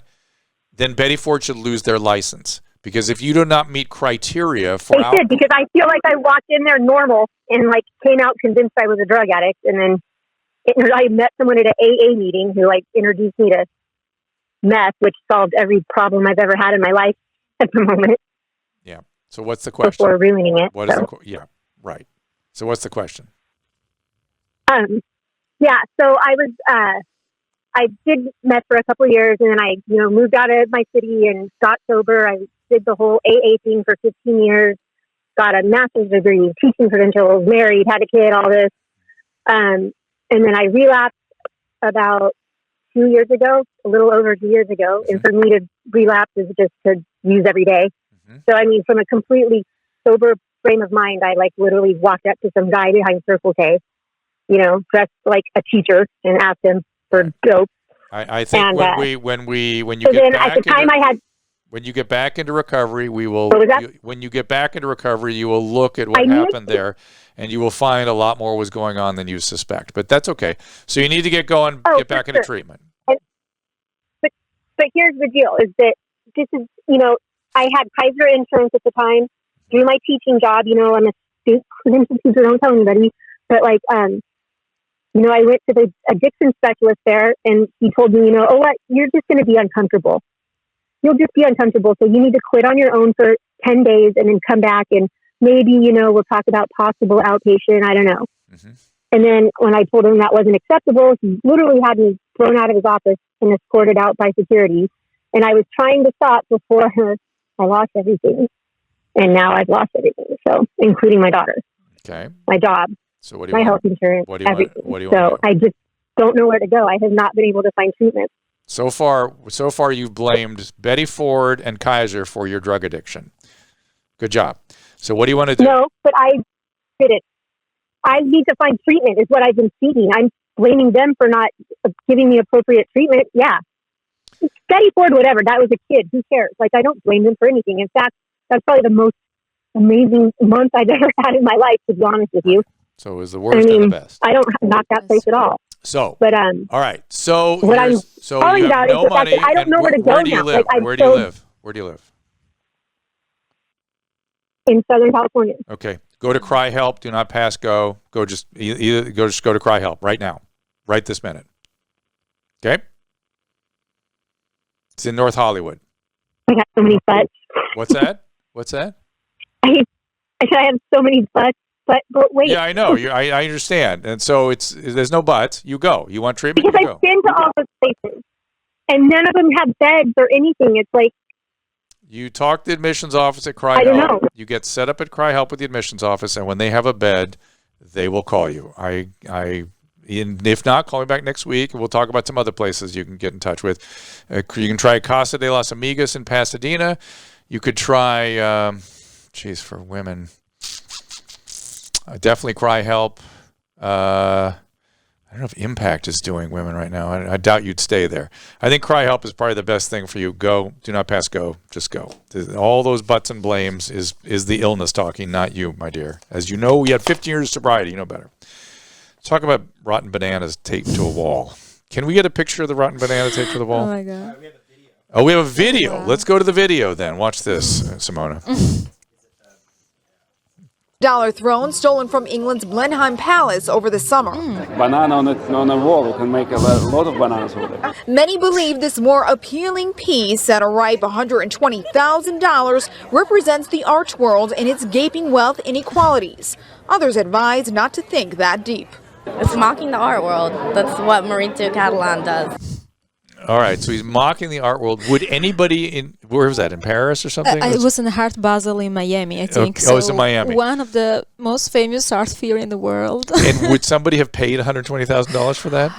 Then Betty Ford should lose their license because if you do not meet criteria for They should, because I feel like I walked in there normal and like came out convinced I was a drug addict, and then I met someone at an AA meeting who like introduced me to meth, which solved every problem I've ever had in my life at the moment. Yeah. So what's the question? Before ruining it. What is yeah. Right. So what's the question? Yeah. So I did meth for a couple of years, and then I, moved out of my city and got sober. I did the whole AA thing for 15 years, got a master's degree, teaching credentials, married, had a kid, all this. And then I relapsed about 2 years ago, a little over 2 years ago. And for me to relapse is just to use every day. Mm-hmm. So, I mean, from a completely sober frame of mind, I like literally walked up to some guy behind Circle K, dressed like a teacher, and asked him for dope. I think and, when you so get then back at the time when you get back into recovery, we will. What was that? When you get back into recovery, you will look at what happened there, and you will find a lot more was going on than you suspect. But that's okay. So you need to get going, get back into treatment. But here's the deal: is that this is I had Kaiser insurance at the time. Through my teaching job, I'm a student teacher. Don't tell anybody. But like, I went to the addiction specialist there, and he told me, oh, what? You're just going to be uncomfortable. You'll just be uncomfortable. So you need to quit on your own for 10 days and then come back, and maybe, we'll talk about possible outpatient. I don't know. Mm-hmm. And then when I told him that wasn't acceptable, he literally had me thrown out of his office and escorted out by security. And I was trying to stop before I lost everything. And now I've lost everything. So, including my daughter. Okay. My job. So what do you my want? health insurance, what do you everything. Want? What do you so want? I just don't know where to go. I have not been able to find treatment. So far, you've blamed Betty Ford and Kaiser for your drug addiction. Good job. So what do you want to do? No, but I did it. I need to find treatment is what I've been seeking. I'm blaming them for not giving me appropriate treatment. Yeah. Betty Ford, whatever. That was a kid. Who cares? Like, I don't blame them for anything. In fact, that's probably the most amazing month I've ever had in my life, to be honest with you. So it was the worst and the best. I don't knock that place at all. So, but all right. So what I'm you have no money. I don't know where to go where do you now. live? Like, where do you live? Where do you live? In Southern California. Okay. Go to Cry Help. Do not pass go. Go just go to Cry Help right now. Right this minute. Okay? It's in North Hollywood. I got so many butts. What's that? What's that? I said I have so many butts. But wait. Yeah, I know. I understand. And so there's no buts. You go. You want treatment? Because you go. I've been to all those places, and none of them have beds or anything. It's like, you talk to the admissions office at Cry Help. I don't know. You get set up at Cry Help with the admissions office, and when they have a bed, they will call you. If not, call me back next week, and we'll talk about some other places you can get in touch with. You can try Casa de las Amigas in Pasadena. You could try, for women, definitely Cry Help. I I don't know if Impact is doing women right now. I doubt you'd stay there. I think Cry Help is probably the best thing for you. Go. Do not pass go. Just go. All those butts and blames is the illness talking, not you, my dear. As you know, we had 15 years of sobriety. You know better. Let's talk about rotten bananas taped to a wall. Can we get a picture of the rotten banana taped to the wall? Oh, my God. Oh, we have a video. Wow. Let's go to the video then. Watch this, Simona. Dollar throne stolen from England's Blenheim Palace over the summer. Banana on a wall, you can make a lot of bananas with it. Many believe this more appealing piece at a ripe $120,000 represents the art world and its gaping wealth inequalities. Others advise not to think that deep. It's mocking the art world. That's what Maurizio Catalan does. All right, so he's mocking the art world. Would anybody where was that, in Paris or something? It was in Art Basel in Miami, I think. Okay. Oh, it's in Miami. One of the most famous art fair in the world. And would somebody have paid $120,000 for that?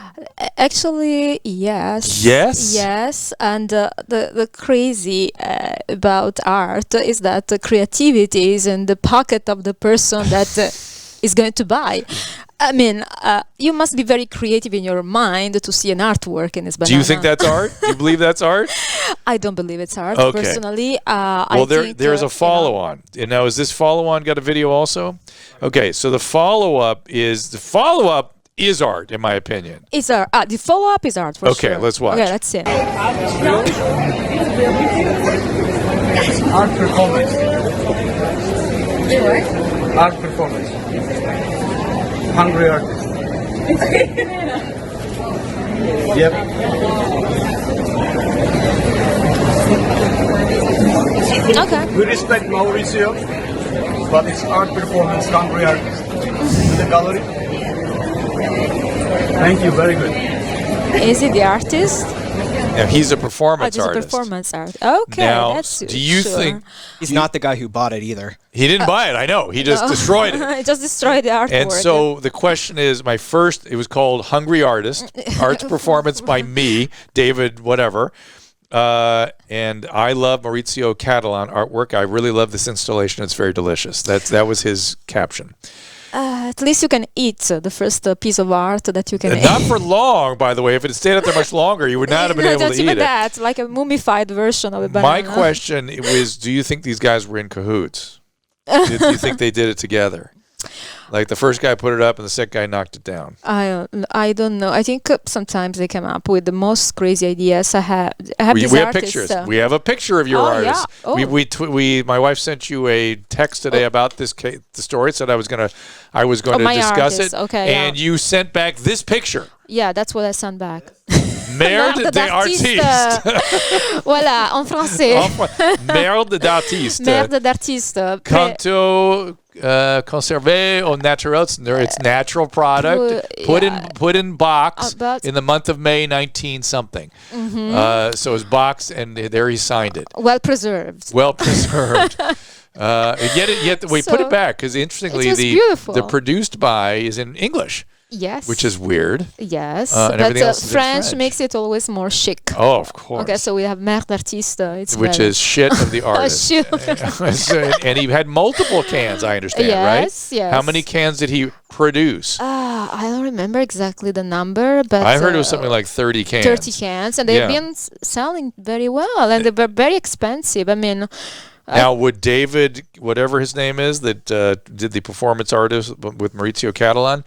Actually, yes. Yes? Yes, and the crazy about art is that the creativity is in the pocket of the person that is going to buy. I mean, you must be very creative in your mind to see an artwork in this banana. Do you think that's art? Do you believe that's art? I don't believe it's art, okay. personally. Well, there's a follow-on. And now, is this follow-on got a video also? Okay, so the follow-up is art, in my opinion. It's art. The follow-up is art, for sure. Okay, let's watch. Okay, let's see. Art performance. Art performance. Hungry artist. Yep. Okay. We respect Maurizio, but it's art performance, hungry artist. To the gallery. Thank you, very good. Is he the artist? Yeah, he's a performance artist. artist. A performance art. Okay, now, that's do you think he's not the guy who bought it either? He didn't buy it. I know. He just destroyed it. He just destroyed the artwork. And so the question is, it was called Hungry Artist, Arts Performance by me, David, whatever. And I love Maurizio Catalan artwork. I really love this installation. It's very delicious. That was his caption. At least you can eat the first piece of art that you can eat. Not for long, by the way. If it had stayed up there much longer, you would not have been able to eat it. Not even that, like a mummified version of a banana. My question was, do you think these guys were in cahoots? Do you think they did it together? Like the first guy put it up and the second guy knocked it down. I don't know. I think sometimes they come up with the most crazy ideas. I have we have pictures. We have a picture of your artist. Yeah. My wife sent you a text today about the story. It said I was going to discuss it. Okay, and you sent back this picture. Yeah, that's what I sent back. Merde d'artiste. Voilà, en français. Merde d'artiste. Merde d'artiste. Canto conservé au naturel. It's natural product. Put in box in the month of May 19 something. Mm-hmm. So it's boxed, and there he signed it. Well preserved. Well preserved. Yet we put it back because interestingly the produced by is in English. Yes. Which is weird. Yes. And but French makes it always more chic. Oh, of course. Okay, so we have merde d'artiste. Which is shit of the artist. And he had multiple cans, I understand, right? Yes. How many cans did he produce? I don't remember exactly the number, but I heard it was something like 30 cans. 30 cans, and they've been selling very well, and they were very expensive. I mean... Now, would David, whatever his name is, that did the performance artist with Maurizio Catalan,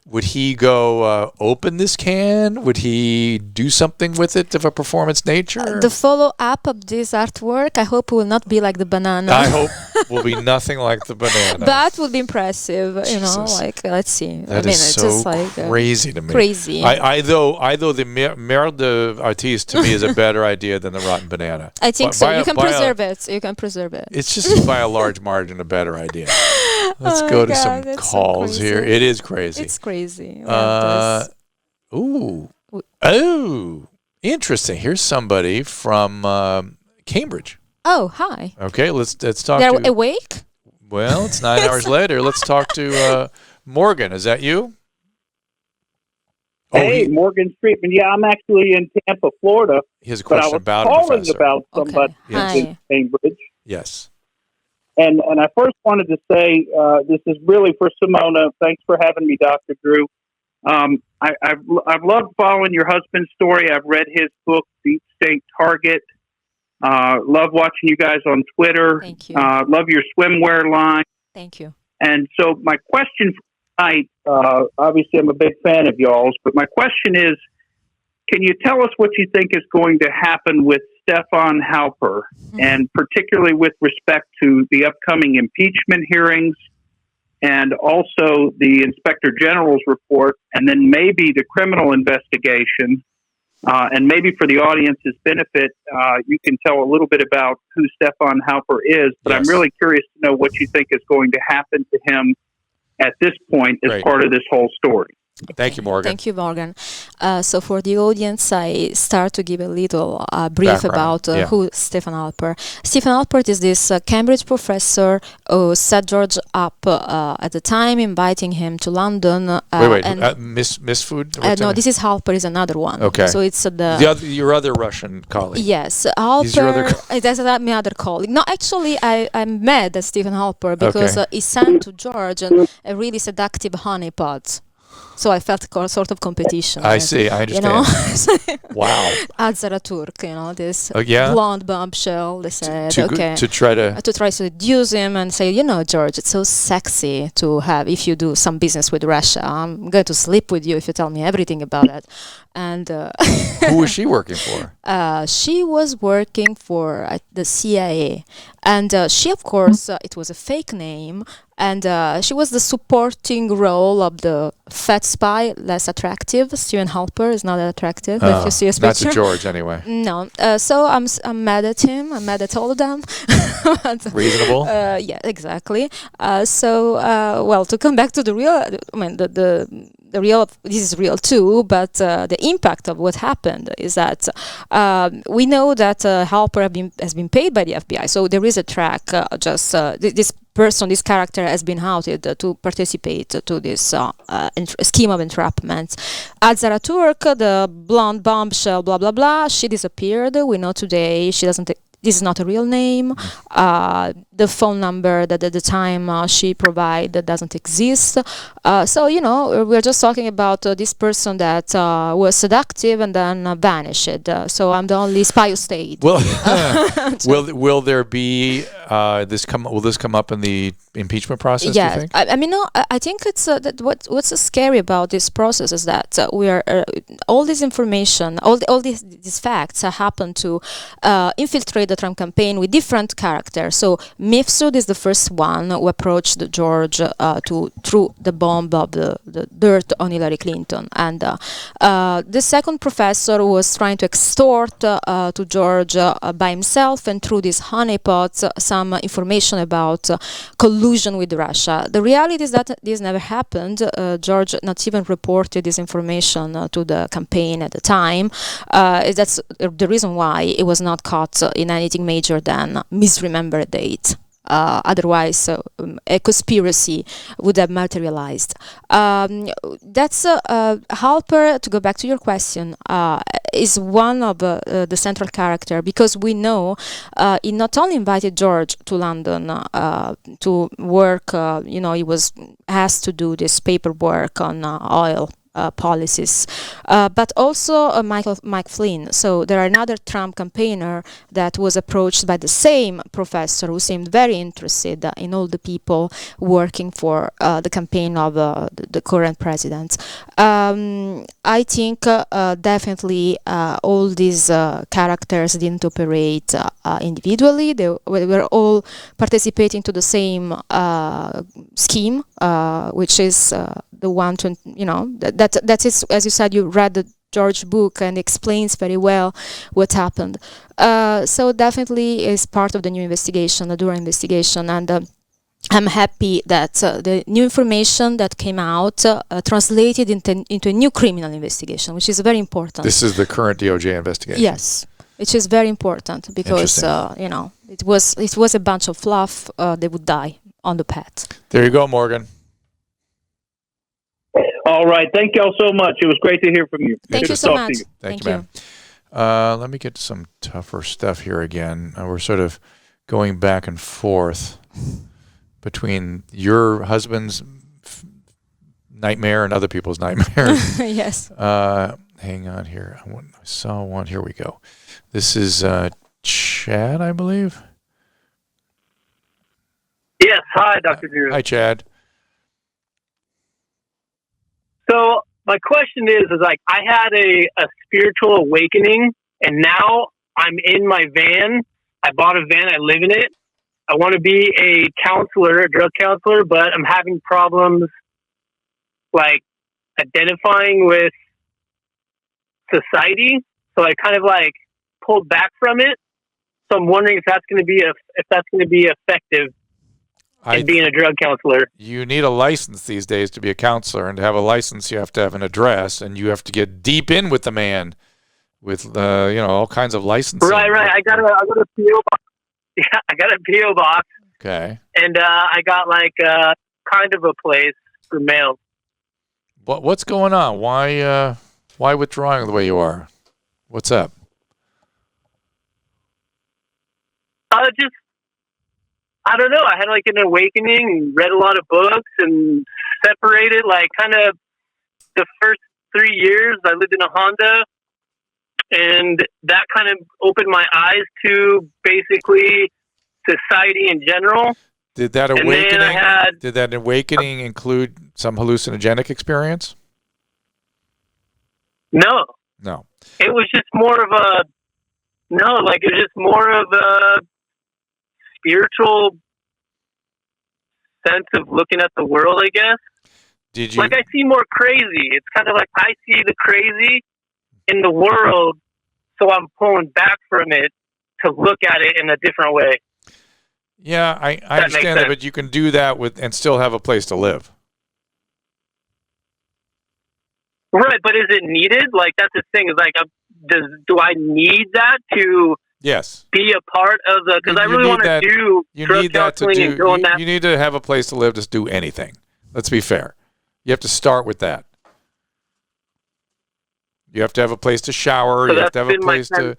would he go open this can? Would he do something with it of a performance nature? The follow-up of this artwork, I hope, will not be like the banana. I hope will be nothing like the banana. That would be impressive, like, let's see. That is so just like, crazy to me. Crazy. I though the merde d'artiste to me is a better idea than the rotten banana. I think so. You can preserve it. You can preserve it. It's just by a large margin a better idea. Let's go to some calls here. It is crazy. It's crazy. Interesting. Here's somebody from Cambridge. Oh, hi. Okay, let's talk. They're awake? Well, it's 9 hours later. Let's talk to Morgan. Is that you? Hey, Morgan Streetman. Yeah, I'm actually in Tampa, Florida. He has a question about a professor. professor. About somebody in Cambridge. Yes. And I first wanted to say this is really for Simona. Thanks for having me, Dr. Drew. I've loved following your husband's story. I've read his book, Beat State Target. Love watching you guys on Twitter. Thank you. Love your swimwear line. Thank you. And so my question for tonight, obviously I'm a big fan of y'all's, but my question is, can you tell us what you think is going to happen with Stefan Halper, and particularly with respect to the upcoming impeachment hearings and also the Inspector General's report, and then maybe the criminal investigation? And maybe for the audience's benefit, you can tell a little bit about who Stefan Halper is, but I'm really curious to know what you think is going to happen to him at this point as part of this whole story. Thank you, Morgan. Thank you, Morgan. So for the audience, I start to give a little brief about who Stefan Halper. Stefan Halper is this Cambridge professor who set George up at the time, inviting him to London. Miss Food? No, this is Halper is another one. Okay. So it's your other Russian colleague. Yes, Halper. That's my other colleague. No, actually, I'm mad at Stefan Halper because he sent to George a really seductive honeypot. So I felt sort of competition. I see. I understand. You know? Wow. Azaraturk, this yeah? blonde bombshell. They said, to try to seduce him and say, George, it's so sexy to have, if you do some business with Russia, I'm going to sleep with you if you tell me everything about it. And who was she working for? She was working for the CIA. And she, of course, it was a fake name. And she was the supporting role of the fat spy, less attractive. Stephen Halper is not that attractive, if you see his picture. Not to George, anyway. No. So I'm mad at him. I'm mad at all of them. Reasonable? Yeah, exactly. Well, to come back to the real, the real, this is real too, but the impact of what happened is that we know that Halper has been paid by the FBI. So there is a track, this character has been outed to participate to this scheme of entrapment. Azaraturk, the blonde bombshell, blah, blah, blah, she disappeared. We know today she doesn't... This is not a real name. The phone number that at the time she provided doesn't exist. So, we're just talking about this person that was seductive and then vanished. So I'm the only spy who stayed. Well, will there be will this come up in the impeachment process? Yeah, do you think? I think it's what's so scary about this process is that we are all this information, all these facts happen to infiltrate the Trump campaign with different characters. So Mifsud is the first one who approached George to throw the bomb of the dirt on Hillary Clinton, and the second professor was trying to extort to George by himself and through these honeypots some information about collusion with Russia. The reality is that this never happened. George not even reported this information to the campaign at the time. That's the reason why it was not caught in anything major than misremembered date. Otherwise, a conspiracy would have materialized. That's Halper, to go back to your question, is one of the central character, because we know he not only invited George to London to work, he was asked to do this paperwork on oil policies, but also Mike Flynn. So there are another Trump campaigner that was approached by the same professor who seemed very interested in all the people working for the campaign of the current president. I think definitely all these characters didn't operate individually. They were all participating to the same scheme, which is the one to, that is, as you said, you read the George book and explains very well what happened. So definitely is part of the new investigation, the Dura investigation, and I'm happy that the new information that came out translated into a new criminal investigation, which is very important. This is the current DOJ investigation. Yes, which is very important because it was a bunch of fluff. They would die on the path. There you go, Morgan. All right. Thank y'all so much. It was great to hear from you. Thank you so much. Thank you, man. Let me get to some tougher stuff here again. We're sort of going back and forth between your husband's nightmare and other people's nightmares. Yes. Hang on here. I saw one. Here we go. This is Chad, I believe. Yes. Hi, Dr. Drew. Hi, Chad. So my question is like I had a spiritual awakening, and now I'm in my van. I bought a van. I live in it. I want to be a counselor, a drug counselor, but I'm having problems like identifying with society. So I kind of like pulled back from it. So I'm wondering if that's going to be effective in being a drug counselor. You need a license these days to be a counselor, and to have a license, you have to have an address, and you have to get deep in with the man with all kinds of licenses. Right. I got a PO box. Yeah, I got a PO box. Okay. And I got like kind of a place for mail. What's going on? Why withdrawing the way you are? What's up? I don't know. I had like an awakening, read a lot of books, and separated. Like kind of the first 3 years, I lived in a Honda, and that kind of opened my eyes to basically society in general. Did that awakening include some hallucinogenic experience? No. No. It was just more of a spiritual sense of looking at the world, I guess. Did you? Like I see more crazy. It's kind of like I see the crazy in the world, so I'm pulling back from it to look at it in a different way. Yeah, I understand that, but you can do that and still have a place to live. Right, but is it needed? Like that's the thing. Is like, do I need that to? Yes. Be a part of the, because I really want to do drug counseling and go on that. You need to have a place to live to do anything. Let's be fair. You have to start with that. You have to have a place to shower. So you have to have a place to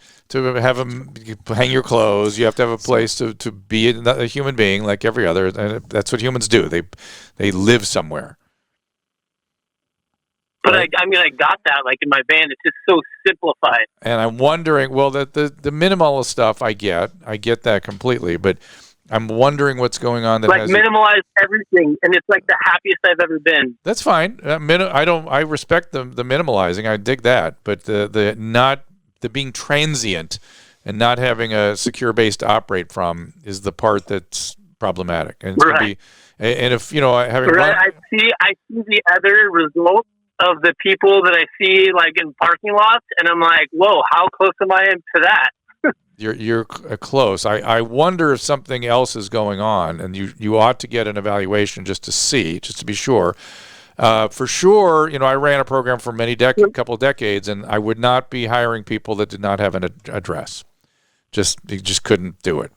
hang your clothes. You have to have a place to be a human being like every other. And that's what humans do. They live somewhere. But I got that like in my van. It's just so simplified. And I'm wondering, well, the minimalist stuff, I get that completely. But I'm wondering what's going on. That minimalize everything, and it's like the happiest I've ever been. That's fine. I respect the minimalizing. I dig that. But the being transient and not having a secure base to operate from is the part that's problematic. And it's gonna be, and if having I see the other results of the people that I see like in parking lots, and I'm like, whoa, how close am I to that? You're close. I wonder if something else is going on, and you ought to get an evaluation just to be sure. For sure, I ran a program for couple of decades, and I would not be hiring people that did not have an address. You just couldn't do it.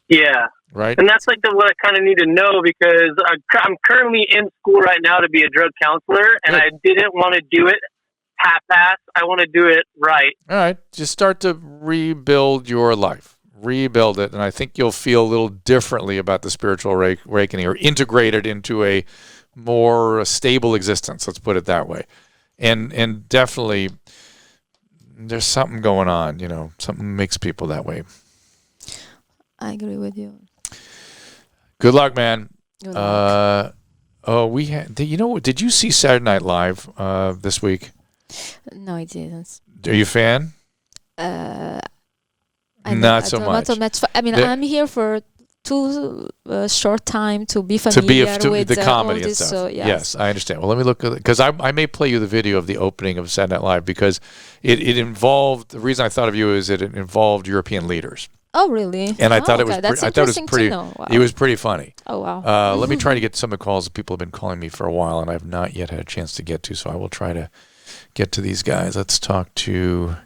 Yeah. Right. And that's like what I kind of need to know, because I'm currently in school right now to be a drug counselor, and I didn't want to do it half-ass. I want to do it right. All right. Just start to rebuild your life. Rebuild it, and I think you'll feel a little differently about the spiritual awakening, or integrate it into a more stable existence. Let's put it that way. And definitely, there's something going on. Something makes people that way. I agree with you. Good luck, man. Good luck. Did you see Saturday Night Live this week? No, I didn't. Are you a fan? Not so much. I'm here for too short time to be familiar with the comedy all this, and stuff. So, yes, I understand. Well, let me look at it, because I may play you the video of the opening of Saturday Night Live, because it involved, the reason I thought of you is it involved European leaders. Oh, really? And I thought That's it was pretty. Wow. It was pretty funny. Oh, wow. Let me try to get some of the calls that people have been calling me for a while, and I've not yet had a chance to get to. So I will try to get to these guys. Let's talk to.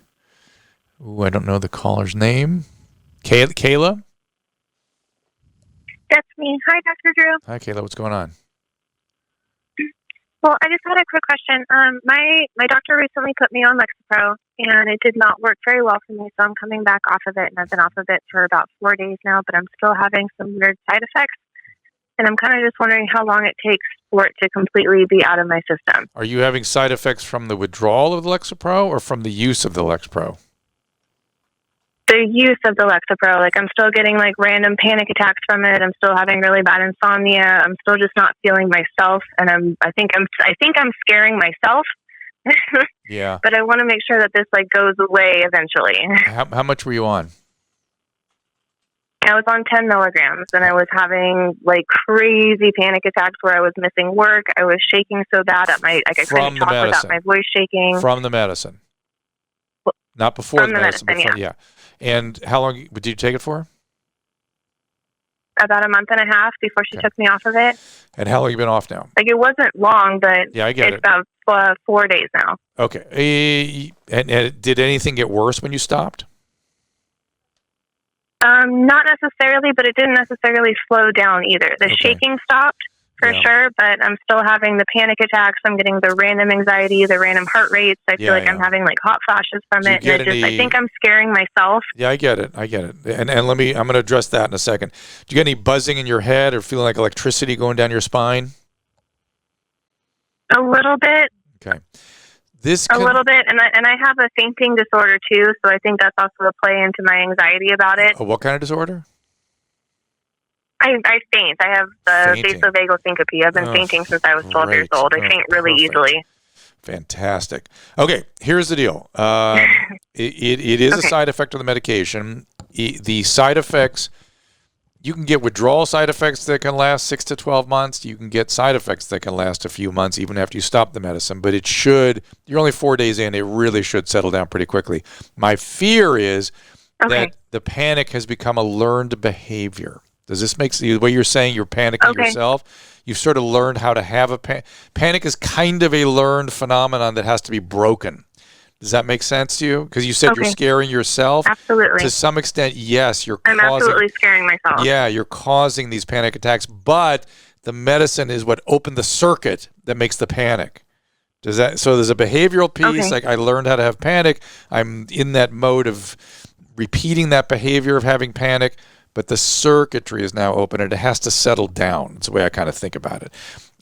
I don't know the caller's name. Kayla. That's me. Hi, Dr. Drew. Hi, Kayla. What's going on? Well, I just had a quick question. My doctor recently put me on Lexapro, and it did not work very well for me, so I'm coming back off of it, and I've been off of it for about 4 days now, but I'm still having some weird side effects, and I'm kind of just wondering how long it takes for it to completely be out of my system. Are you having side effects from the withdrawal of the Lexapro or from the use of the Lexapro? The use of the Lexapro, like I'm still getting like random panic attacks from it. I'm still having really bad insomnia. I'm still just not feeling myself, and I think I'm scaring myself. Yeah. But I want to make sure that this like goes away eventually. How much were you on? I was on 10 milligrams, and I was having like crazy panic attacks where I was missing work. I was shaking so bad that I couldn't talk without my voice shaking. From the medicine. Not before the medicine. Before, yeah. And how long did you take it for? About a month and a half before she took me off of it. And how long have you been off now? Like it wasn't long, but yeah, I get it's about 4 days now. Okay. And did anything get worse when you stopped? Not necessarily, but it didn't necessarily slow down either. The shaking stopped for sure, but I'm still having the panic attacks. I'm getting the random anxiety, the random heart rates. I feel like I'm having like hot flashes from it. And I think I'm scaring myself. Yeah, I get it. And I'm going to address that in a second. Do you get any buzzing in your head or feeling like electricity going down your spine? A little bit. Okay. A little bit, and I have a fainting disorder too, so I think that's also a play into my anxiety about it. What kind of disorder? I faint. I have the vasovagal syncope. I've been fainting since I was 12 years old. I faint really easily. Fantastic. Okay, here's the deal. It is a side effect of the medication. The side effects, you can get withdrawal side effects that can last 6 to 12 months. You can get side effects that can last a few months even after you stop the medicine. But you're only 4 days in, it really should settle down pretty quickly. My fear is that the panic has become a learned behavior. Does this make sense? The way you're saying you're panicking yourself, you've sort of learned how to have a panic is kind of a learned phenomenon that has to be broken. Does that make sense to you? Because you said you're scaring yourself. Absolutely. To some extent, yes, I'm absolutely scaring myself. Yeah, you're causing these panic attacks, but the medicine is what opened the circuit that makes the panic. So there's a behavioral piece, like I learned how to have panic. I'm in that mode of repeating that behavior of having panic, but the circuitry is now open and it has to settle down. It's the way I kind of think about it.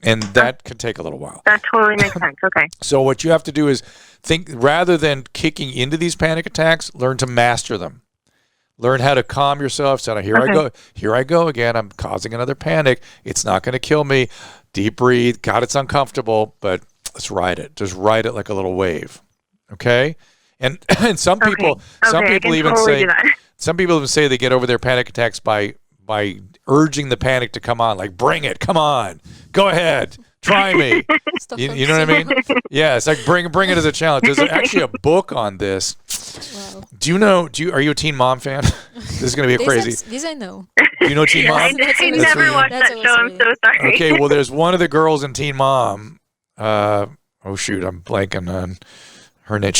And that can take a little while. That totally makes sense. Okay. So what you have to do is think, rather than kicking into these panic attacks, learn to master them. Learn how to calm yourself. So here I go again. I'm causing another panic. It's not going to kill me. Deep breathe. God, it's uncomfortable, but let's ride it. Just ride it like a little wave. Okay? And some people even say they get over their panic attacks by urging the panic to come on, like bring it, come on, go ahead, try me. You know what I mean? Yeah, it's like bring it as a challenge. There's actually a book on this. Wow. Are you a Teen Mom fan? This is going to be crazy. This I know. Do you know Teen Mom? I never watched that show. I'm so sorry. Okay, well, there's one of the girls in Teen Mom. I'm blanking on her name.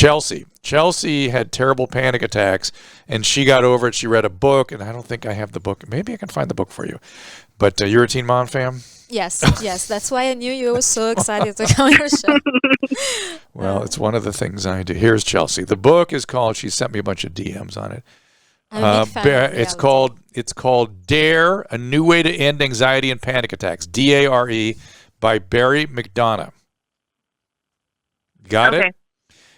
Chelsea had terrible panic attacks, and she got over it. She read a book, and I don't think I have the book. Maybe I can find the book for you. But you're a Teen Mom fan? Yes. That's why I knew you were so excited to come on your show. Well, it's one of the things I do. Here's Chelsea. The book is called, she sent me a bunch of DMs on it. It's called Dare, A New Way to End Anxiety and Panic Attacks, DARE, by Barry McDonough. Got it?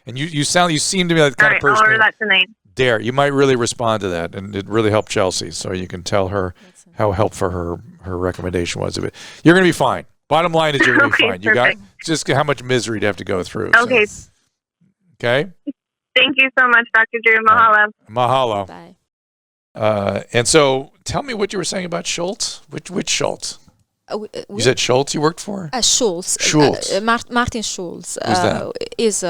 And you seem to be like the kind of person. I'll order that tonight. Dare. You might really respond to that, and it really helped Chelsea. So you can tell her how helpful her recommendation was of it. You're going to be fine. Bottom line is you're going to be fine. You got just how much misery to have to go through. Okay. So. Okay. Thank you so much, Dr. Drew. Mahalo. Mahalo. Bye. And so, tell me what you were saying about Schultz. Which Schultz? You said Schultz you worked for? Schultz. Martin Schulz used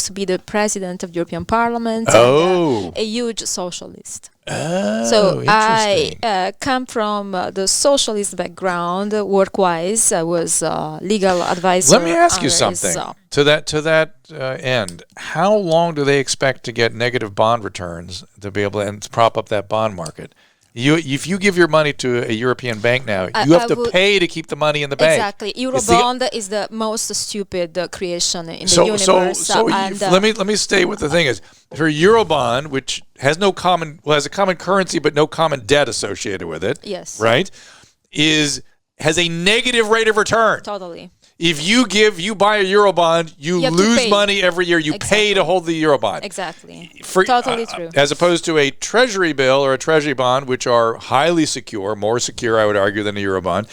to be the president of the European Parliament. And, a huge socialist. So I come from the socialist background. Work-wise, I was legal advisor. Let me ask you something. To that end, how long do they expect to get negative bond returns to be able to prop up that bond market? If you give your money to a European bank now, you have to pay to keep the money in the bank. Exactly. Eurobond is the most stupid creation in the universe. Let me stay with the thing is, for Eurobond, which has a common currency but no common debt associated with it. Yes. Right? has a negative rate of return. Totally. If you buy a Eurobond, you lose money every year. You pay to hold the Eurobond. Exactly. Totally true. As opposed to a treasury bill or a treasury bond, which are highly secure, more secure, I would argue, than a Eurobond.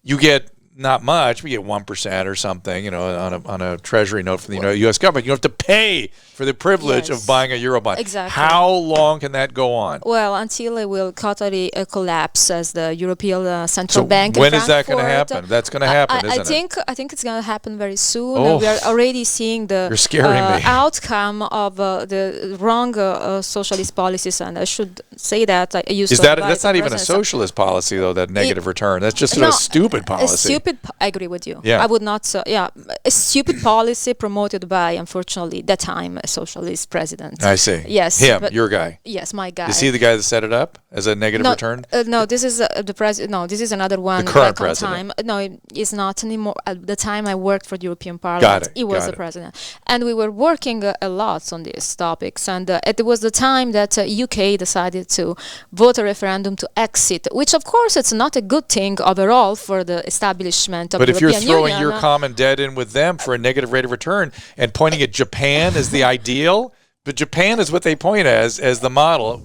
You get not much. We get 1% or something, on a treasury note from the U.S. government. You have to pay for the privilege of buying a Eurobond. Exactly. How long can that go on? Well, until it will totally collapse as the European Central Bank. When is that going to happen? That's going to happen, isn't it? I think it's going to happen very soon. Oh. We are already seeing the You're scaring me. outcome of the wrong socialist policies, and I should say that I used to that's not even a socialist policy, though, that negative return. That's just a stupid policy. I agree with you. Yeah. I would not. A stupid policy promoted by, unfortunately, that time a socialist president. I see. Yes. Him, your guy. Yes, my guy. Is he the guy that set it up as a negative return? No, this is the president. No, this is another one. The current president. No, it's not anymore. At the time I worked for the European Parliament, he was the president, and we were working a lot on these topics. And it was the time that UK decided to vote a referendum to exit, which of course it's not a good thing overall for the establishment of the European Union. But if you're throwing your common debt in with them for a negative rate of return and pointing at Japan as the ideal, but Japan is what they point as the model.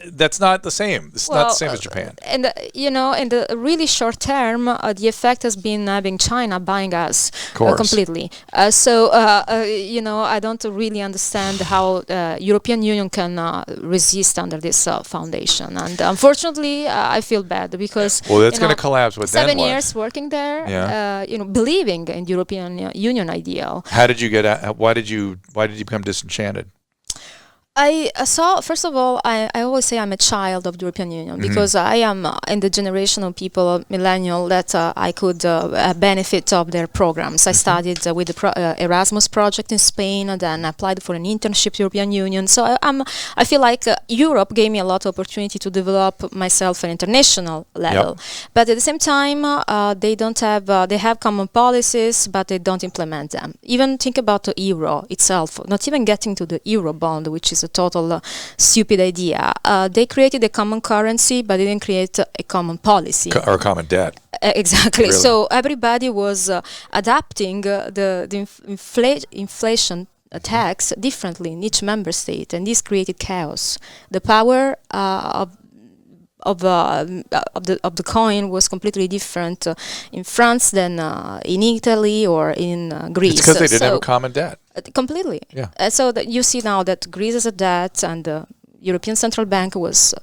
That's not the same. It's not the same as Japan. And in the really short term, the effect has been having China buying us completely. I don't really understand how European Union can resist under this foundation. And unfortunately, I feel bad because that's going to collapse. With 7 years working there, believing in the European Union ideal. How did you get out? Why did you become disenchanted? I saw, first of all, I always say I'm a child of the European Union because I am in the generation of people, millennial, that I could benefit of their programs. I studied with the Erasmus project in Spain, and then applied for an internship to the European Union. So I feel like Europe gave me a lot of opportunity to develop myself at an international level. Yep. But at the same time, they have common policies, but they don't implement them. Even think about the euro itself, not even getting to the euro bond, which is a total stupid idea. They created a common currency, but they didn't create a common policy. Or common debt. Exactly. Really? So everybody was adapting the inflation tax differently in each member state, and this created chaos. The power of the coin was completely different in France than in Italy or in Greece. It's because they didn't have a common debt. Completely. Yeah. So that you see now that Greece has a debt, and the European Central Bank is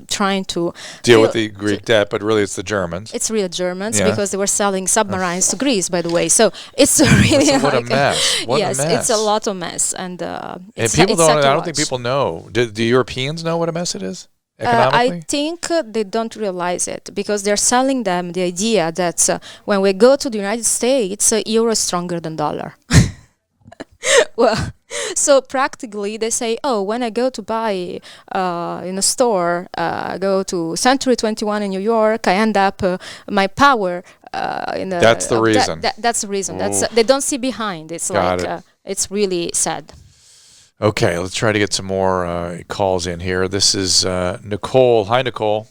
trying to deal with the Greek debt, but really it's the Germans. It's really Germans because they were selling submarines to Greece, by the way. So it's really what a mess. What a mess. It's a lot of mess, and people don't. I don't think people know. Do the Europeans know what a mess it is? I think they don't realize it because they're selling them the idea that when we go to the United States, euro is stronger than dollar. Well, so practically they say, when I go to buy in a store, go to Century 21 in New York, I end up my power That's the reason. That's the reason. They don't see behind. It's it's really sad. Okay, let's try to get some more calls in here. This is Nicole. Hi, Nicole.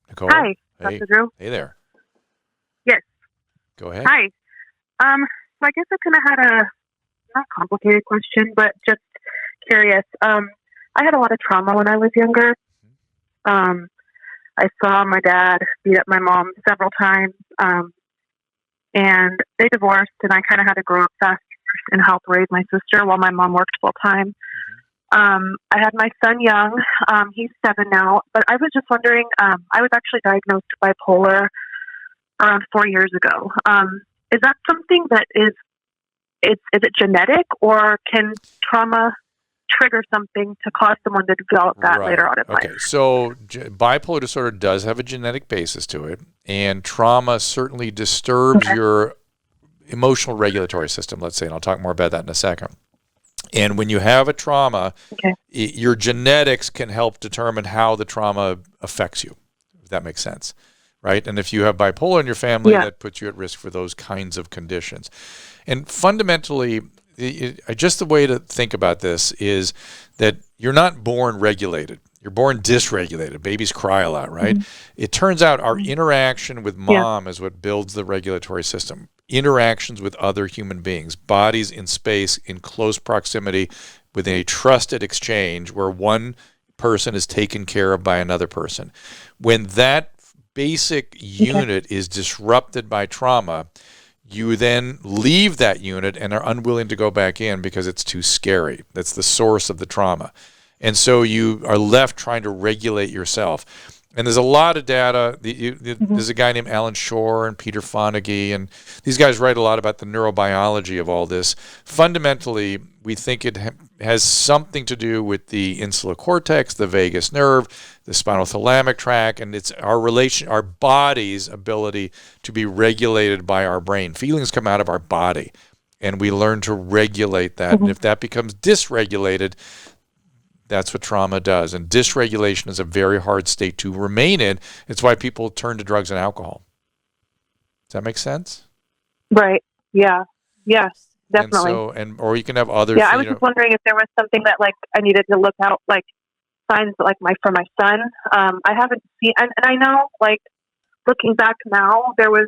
Nicole. Hi, hey. Dr. Drew. Hey there. Yes. Go ahead. Hi. So I guess I kind of had a not complicated question, but just curious. I had a lot of trauma when I was younger. I saw my dad beat up my mom several times, and they divorced, and I kind of had to grow up fast and help raise my sister while my mom worked full time. I had my son young. He's 7 now, but I was just wondering, I was actually diagnosed bipolar around 4 years ago. Is that something that is it genetic, or can trauma trigger something to cause someone to develop that later on in life? Okay, so bipolar disorder does have a genetic basis to it, and trauma certainly disturbs your emotional regulatory system, let's say, and I'll talk more about that in a second. And when you have a trauma, your genetics can help determine how the trauma affects you, if that makes sense, right? And if you have bipolar in your family, that puts you at risk for those kinds of conditions. And fundamentally, just the way to think about this is that you're not born regulated. You're born dysregulated. Babies cry a lot, right? It turns out our interaction with mom is what builds the regulatory system. Interactions with other human beings, bodies in space, in close proximity, with a trusted exchange where one person is taken care of by another person. When that basic unit is disrupted by trauma, you then leave that unit and are unwilling to go back in because it's too scary. That's the source of the trauma. And so you are left trying to regulate yourself. And there's a lot of data. There's a guy named Alan Shore and Peter Fonagy, and these guys write a lot about the neurobiology of all this. Fundamentally, we think it has something to do with the insular cortex, the vagus nerve, the spinal thalamic tract, and it's our body's ability to be regulated by our brain. Feelings come out of our body, and we learn to regulate that. And if that becomes dysregulated, that's what trauma does. And dysregulation is a very hard state to remain in. It's why people turn to drugs and alcohol. Does that make sense? Right. Yeah. Yes, definitely. Or you can have others. Yeah, I was just wondering if there was something that I needed to look out, signs for my son. I haven't seen, and I know looking back now, there was,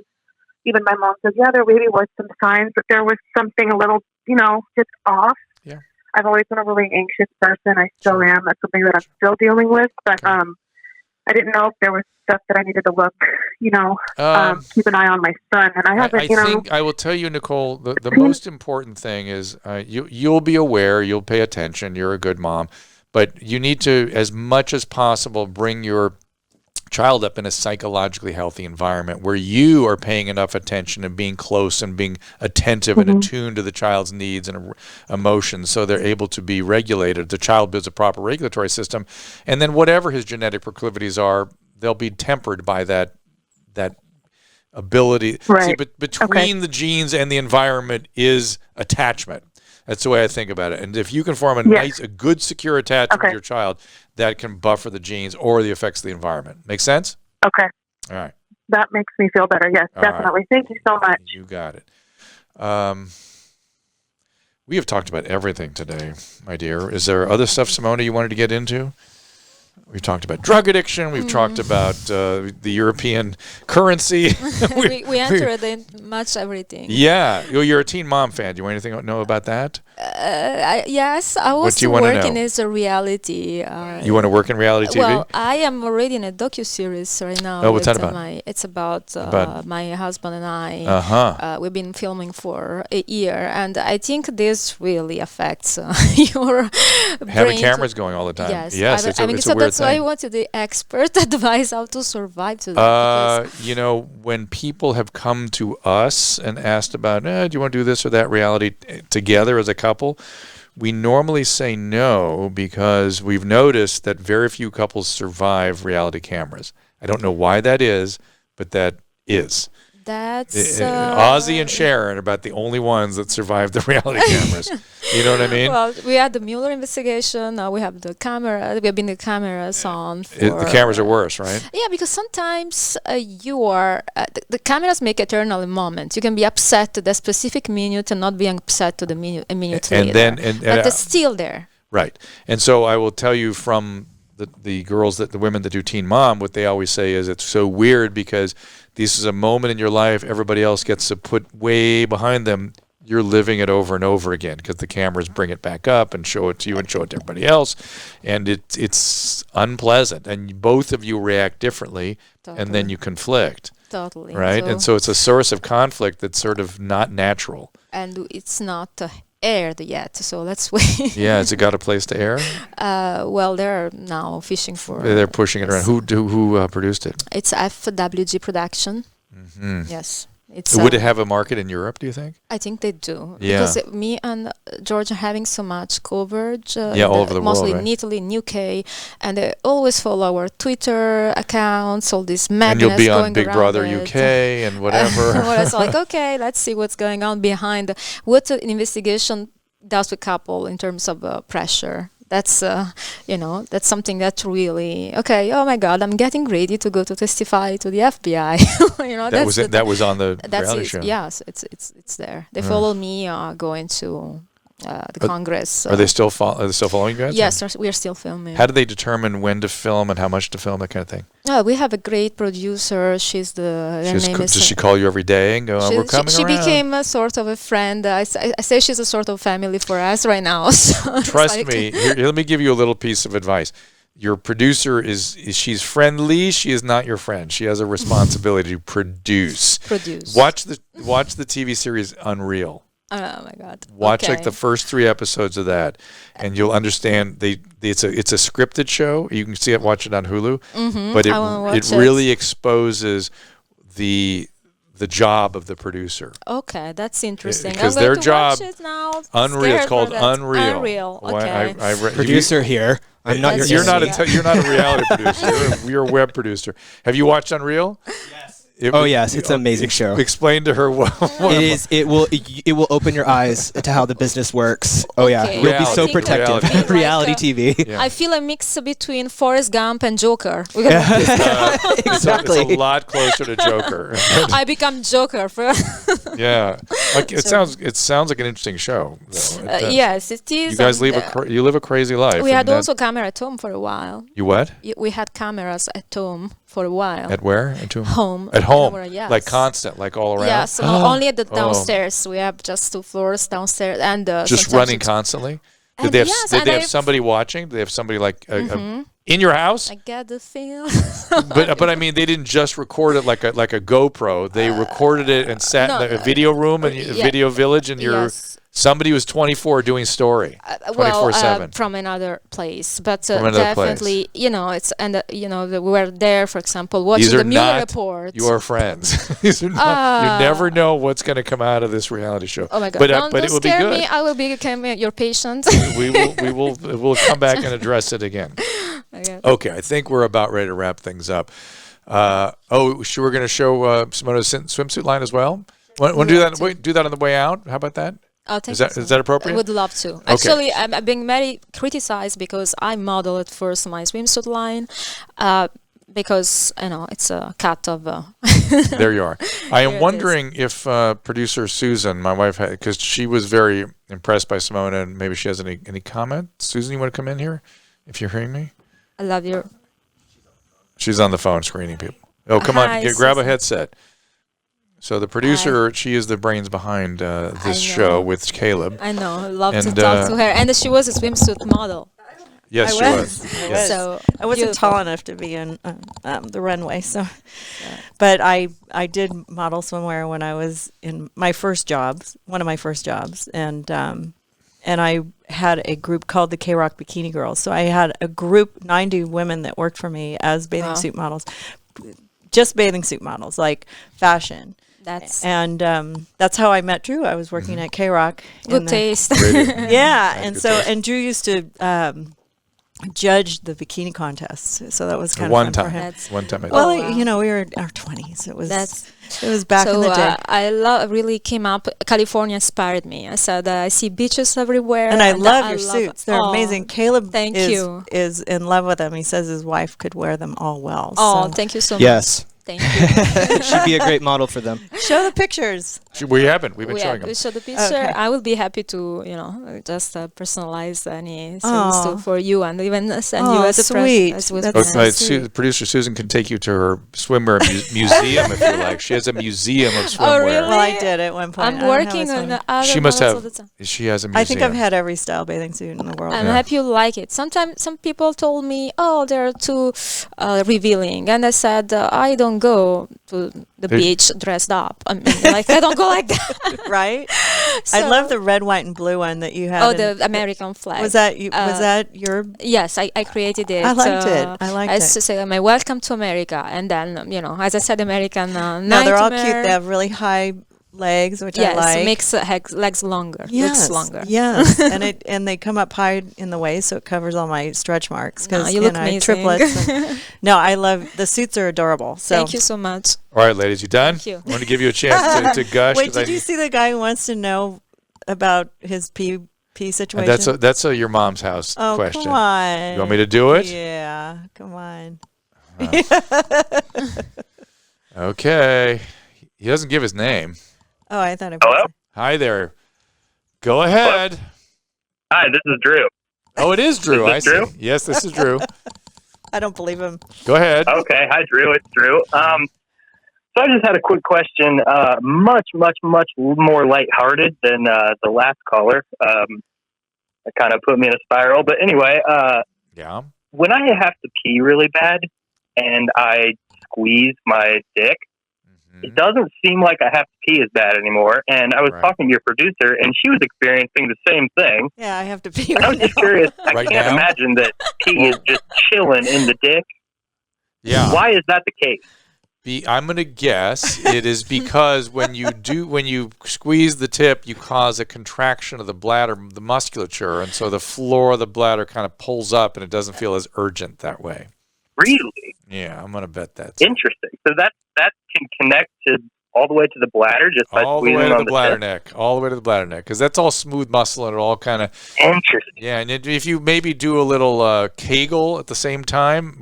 even my mom says, yeah, there maybe was some signs, but there was something a little, just off. Yeah. I've always been a really anxious person. I still am. That's something that I'm still dealing with. But I didn't know if there was stuff that I needed to look, keep an eye on my son. And I haven't, I think I will tell you, Nicole, the most important thing is you'll be aware, you'll pay attention, you're a good mom, but you need to, as much as possible, bring your child up in a psychologically healthy environment where you are paying enough attention and being close and being attentive and attuned to the child's needs and emotions so they're able to be regulated. The child builds a proper regulatory system, and then whatever his genetic proclivities are, they'll be tempered by that ability. Right. See, but between the genes and the environment is attachment. That's the way I think about it. And if you can form a good, secure attachment with your child, that can buffer the genes or the effects of the environment. Make sense? Okay. All right. That makes me feel better. Yes, definitely. Right. Thank you so much. You got it. We have talked about everything today, my dear. Is there other stuff, Simona, you wanted to get into? We've talked about drug addiction. We've talked about the European currency. we entered in much everything. Yeah. You're a teen mom fan. Do you want anything to know about that? Yes. I was working as a reality. You want to work in reality TV? Well, I am already in a docuseries right now. Oh, what's that about? It's about my husband and I. We've been filming for a year, and I think this really affects your having cameras going all the time. Yes. It's a weird thing. That's why I wanted the expert advice how to survive to that. When people have come to us and asked about, do you want to do this or that reality together as a couple, we normally say no because we've noticed that very few couples survive reality cameras. I don't know why that is, but that is. That's Ozzy and Sharon are about the only ones that survived the reality cameras. You know what I mean? Well, we had the Mueller investigation. Now we have the camera. We have been the cameras on. The cameras are worse, right? Yeah, because sometimes you are the cameras make eternal moment. You can be upset to the specific minute and not being upset to the a minute later. But it's still there. Right, and so I will tell you from the women that do Teen Mom, what they always say is it's so weird because this is a moment in your life everybody else gets to put way behind them. You're living it over and over again because the cameras bring it back up and show it to you and show it to everybody else, and it's unpleasant. And both of you react differently, and then you conflict. Totally. Right, and so it's a source of conflict that's sort of not natural. And it's not aired yet, so let's wait. Yeah, has it got a place to air? Well, they're now fishing for. They're pushing it around. Who produced it? It's FWG Production. Mm-hmm. Yes. Would it have a market in Europe, do you think? I think they do. Yeah. Because me and George are having so much coverage. All over the world, mostly right? in Italy, in UK. And they always follow our Twitter accounts, all this madness and you'll be going on Big Brother UK and whatever. Well, it's like, okay, let's see what's going on behind. What an investigation does to couple in terms of pressure. That's that's something that really oh my God, I'm getting ready to go to testify to the FBI. That was on the reality show. Yes, it's there. They follow me going to Congress. Are they still following you guys? Yes, we are still filming. How do they determine when to film and how much to film, that kind of thing? We have a great producer. Does she call you every day and go, we're coming she around? became a sort of a friend. I say she's a sort of family for us right now. So Trust me. Here, let me give you a little piece of advice. Your producer she's friendly. She is not your friend. She has a responsibility to produce. Watch the TV series Unreal. Oh my God! Watch like the first 3 episodes of that, and you'll understand. It's a scripted show. You can see it, watch it on Hulu. But it really exposes the job producer. Okay, that's interesting. Because their job, Unreal. It's called Unreal. Unreal. Okay. Producer here. I'm not your. You're not a reality producer. You're a web producer. Have you watched Unreal? Yes. Yes, it's an amazing show. Explain to her what it is. It will open your eyes to how the business works. Oh yeah, you'll be so protective. Reality TV. Yeah. I feel a mix between Forrest Gump and Joker. Exactly. It's a lot closer to Joker. I become Joker. Yeah, it sounds like an interesting show. Yes, it is. You guys you live a crazy life. We had also camera at home for a while. You what? We had cameras at home for a while. At where? At home. At home. Camera, yes. Like constant, like all around. Yes, only at the downstairs. We have just 2 floors downstairs, and just running constantly. Did they have somebody watching? Did they have somebody like in your house? I get the feel. but I mean, they didn't just record it like a GoPro. They recorded it and sat in a video room and video village, and somebody was 24 doing story 24/7 from another place, but definitely it's we were there, for example, watching the Mueller report. Your friends. You never know what's going to come out of this reality show. Oh my God! But it will be good. Me. I will become your patient. We'll come back and address it again. Okay, I think we're about ready to wrap things up. We're going to show Simona's swimsuit line as well. Want to do that? Do that on the way out. How about that? Oh, is that appropriate? I would love to. Okay. Actually, I'm being very criticized because I modeled at first my swimsuit line because it's a cut of. There you are. I am wondering if producer Susan, my wife, because she was very impressed by Simona, and maybe she has any comment. Susan, you want to come in here if you're hearing me? I love you. She's on the phone screening people. Oh, come on, grab a headset. So the producer, she is the brains behind this show with Caleb. I know. Love to talk to her. And she was a swimsuit model. Yes, she was. Yes. So I wasn't tall enough to be in the runway. So, but I did model swimwear when I was in my first jobs, one of my first jobs, and I had a group called the K-Rock Bikini Girls. So I had a group, 90 women that worked for me as bathing suit models, just bathing suit models, like fashion. That's how I met Drew. I was working at K-Rock. Good taste. Yeah, and Drew used to judge the bikini contests, so that was kind of fun for him. One time. Well, we were in our 20s. It was back in the day. I really came up. California inspired me. I said I see beaches everywhere, and I love your suits. They're amazing. Caleb, thank you, is in love with them. He says his wife could wear them all well. Oh, thank you so much. Yes. Thank you. She'd be a great model for them. Show the pictures. We haven't. We've been showing them. We show the picture. Okay. I will be happy to, just personalize any swimsuit for you and even send you as a sweet. Producer Susan can take you to her swimwear museum if you like. She has a museum of swimwear. Oh, really? Well, I did at one point. I'm working on the other. She must have. She has a museum. I think I've had every style bathing suit in the world. I'm happy you like it. Sometimes some people told me, they're too revealing, and I said, I don't go to the beach dressed up. I mean, I don't go like that. Right? I love the red, white, and blue one that you had. Oh, the American flag. Was that your? Yes, I created it. I liked it. I used to say, my welcome to America. And then, as I said, American No, they're all cute. They have really high legs, which I like. Makes legs longer. Yes, looks longer. Yes, and they come up high in the waist, so it covers all my stretch marks. Because you look amazing. Triplets. No, I love the suits are adorable. So. Thank you so much. All right, ladies, you done? Thank you. I want to give you a chance to gush. Wait, did you see the guy who wants to know about his pee situation? That's your mom's house question. Come on. You want me to do it? Yeah, come on. Okay. He doesn't give his name. Oh, I thought it was. Hello? Hi there. Go ahead. Hi, this is Drew. Oh, it is Drew. Is this Drew? See. Yes, this is Drew. I don't believe him. Go ahead. Okay. Hi, Drew. It's Drew. So I just had a quick question, much more lighthearted than the last caller. It kind of put me in a spiral. But anyway, yeah. When I have to pee really bad and I squeeze my dick, it doesn't seem like I have to pee as bad anymore. And I was talking to your producer, and she was experiencing the same thing. Yeah, I have to pee I was just curious. I can't imagine that pee is just chilling in the dick. Yeah. Why is that the case? I'm going to guess it is because when you squeeze the tip, you cause a contraction of the bladder, the musculature, and so the floor of the bladder kind of pulls up, and it doesn't feel as urgent that way. Really? Yeah, I'm going to bet that's interesting. So that can connect to all the way to the bladder just by all the squeezing way to on the the bladder tip? neck, all the way to the bladder neck, because that's all smooth muscle and it all kind of interesting. Yeah, and if you maybe do a little Kegel at the same time,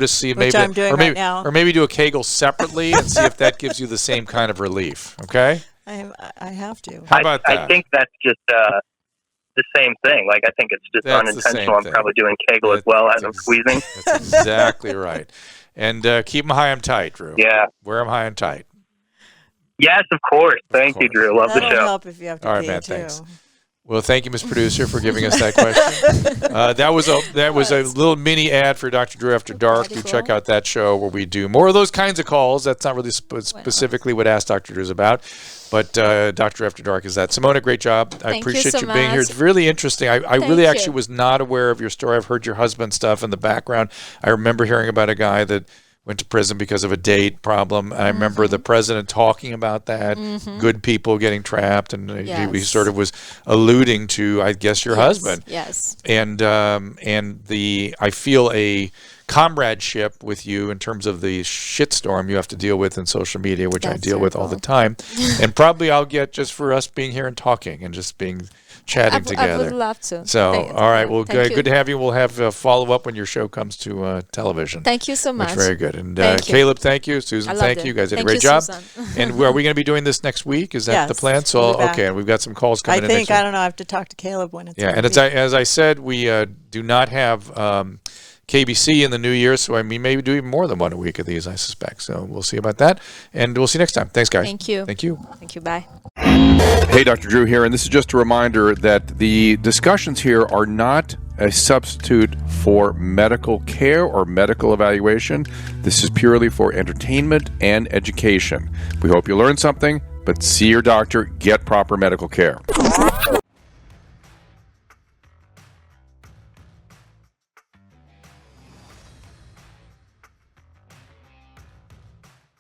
see Which I'm doing right now. or maybe do a Kegel separately and see if that gives you the same kind of relief. Okay. I have to. How about that? I think that's just the same thing. Like I think it's just That's the same unintentional. I'm thing. probably doing Kegel as well as I'm squeezing. That's exactly right. And keep them high and tight, Drew. Yeah. Wear them high and tight. Yes, of course. Thank you, Drew. Love the That'll show. help if you have to All right, pee, man. too. Thanks. Well, thank you, Ms. Producer, for giving us that question. That was a little mini ad for Dr. Drew After Dark. Do check out that show where we do more of those kinds of calls. That's not really specifically what Ask Dr. Drew is about, but Dr. After Dark is that. Simona, great job. I appreciate you being here. It's really interesting. I really actually was not aware of your story. I've heard your husband's stuff in the background. I remember hearing about a guy that went to prison because of a date problem. I remember the president talking about that, good people getting trapped, and he sort of was alluding to, I guess, your husband. Yes. And I feel a comradeship with you in terms of the shitstorm you have to deal with in social media, which I deal with all the time. And probably I'll get just for us being here and talking and just chatting together. I would love to. So, all right. Well, good to have you. We'll have a follow-up when your show comes to television. Thank you so much. That's very good. And Thank you. Caleb, thank you. Susan, thank you. You guys did a great job. And are we going to be doing this next week? Is that the plan? So, okay. And we've got some calls coming in next week. I don't know. I have to talk to Caleb when it's and as I said, we do not have KBC in the new year, so we may do even more than one a week of these, I suspect. So we'll see about that, and we'll see you next time. Thanks, guys. Thank you. Thank you. Thank you. Bye. Hey, Dr. Drew here, and this is just a reminder that the discussions here are not a substitute for medical care or medical evaluation. This is purely for entertainment and education. We hope you learned something, but see your doctor, get proper medical care.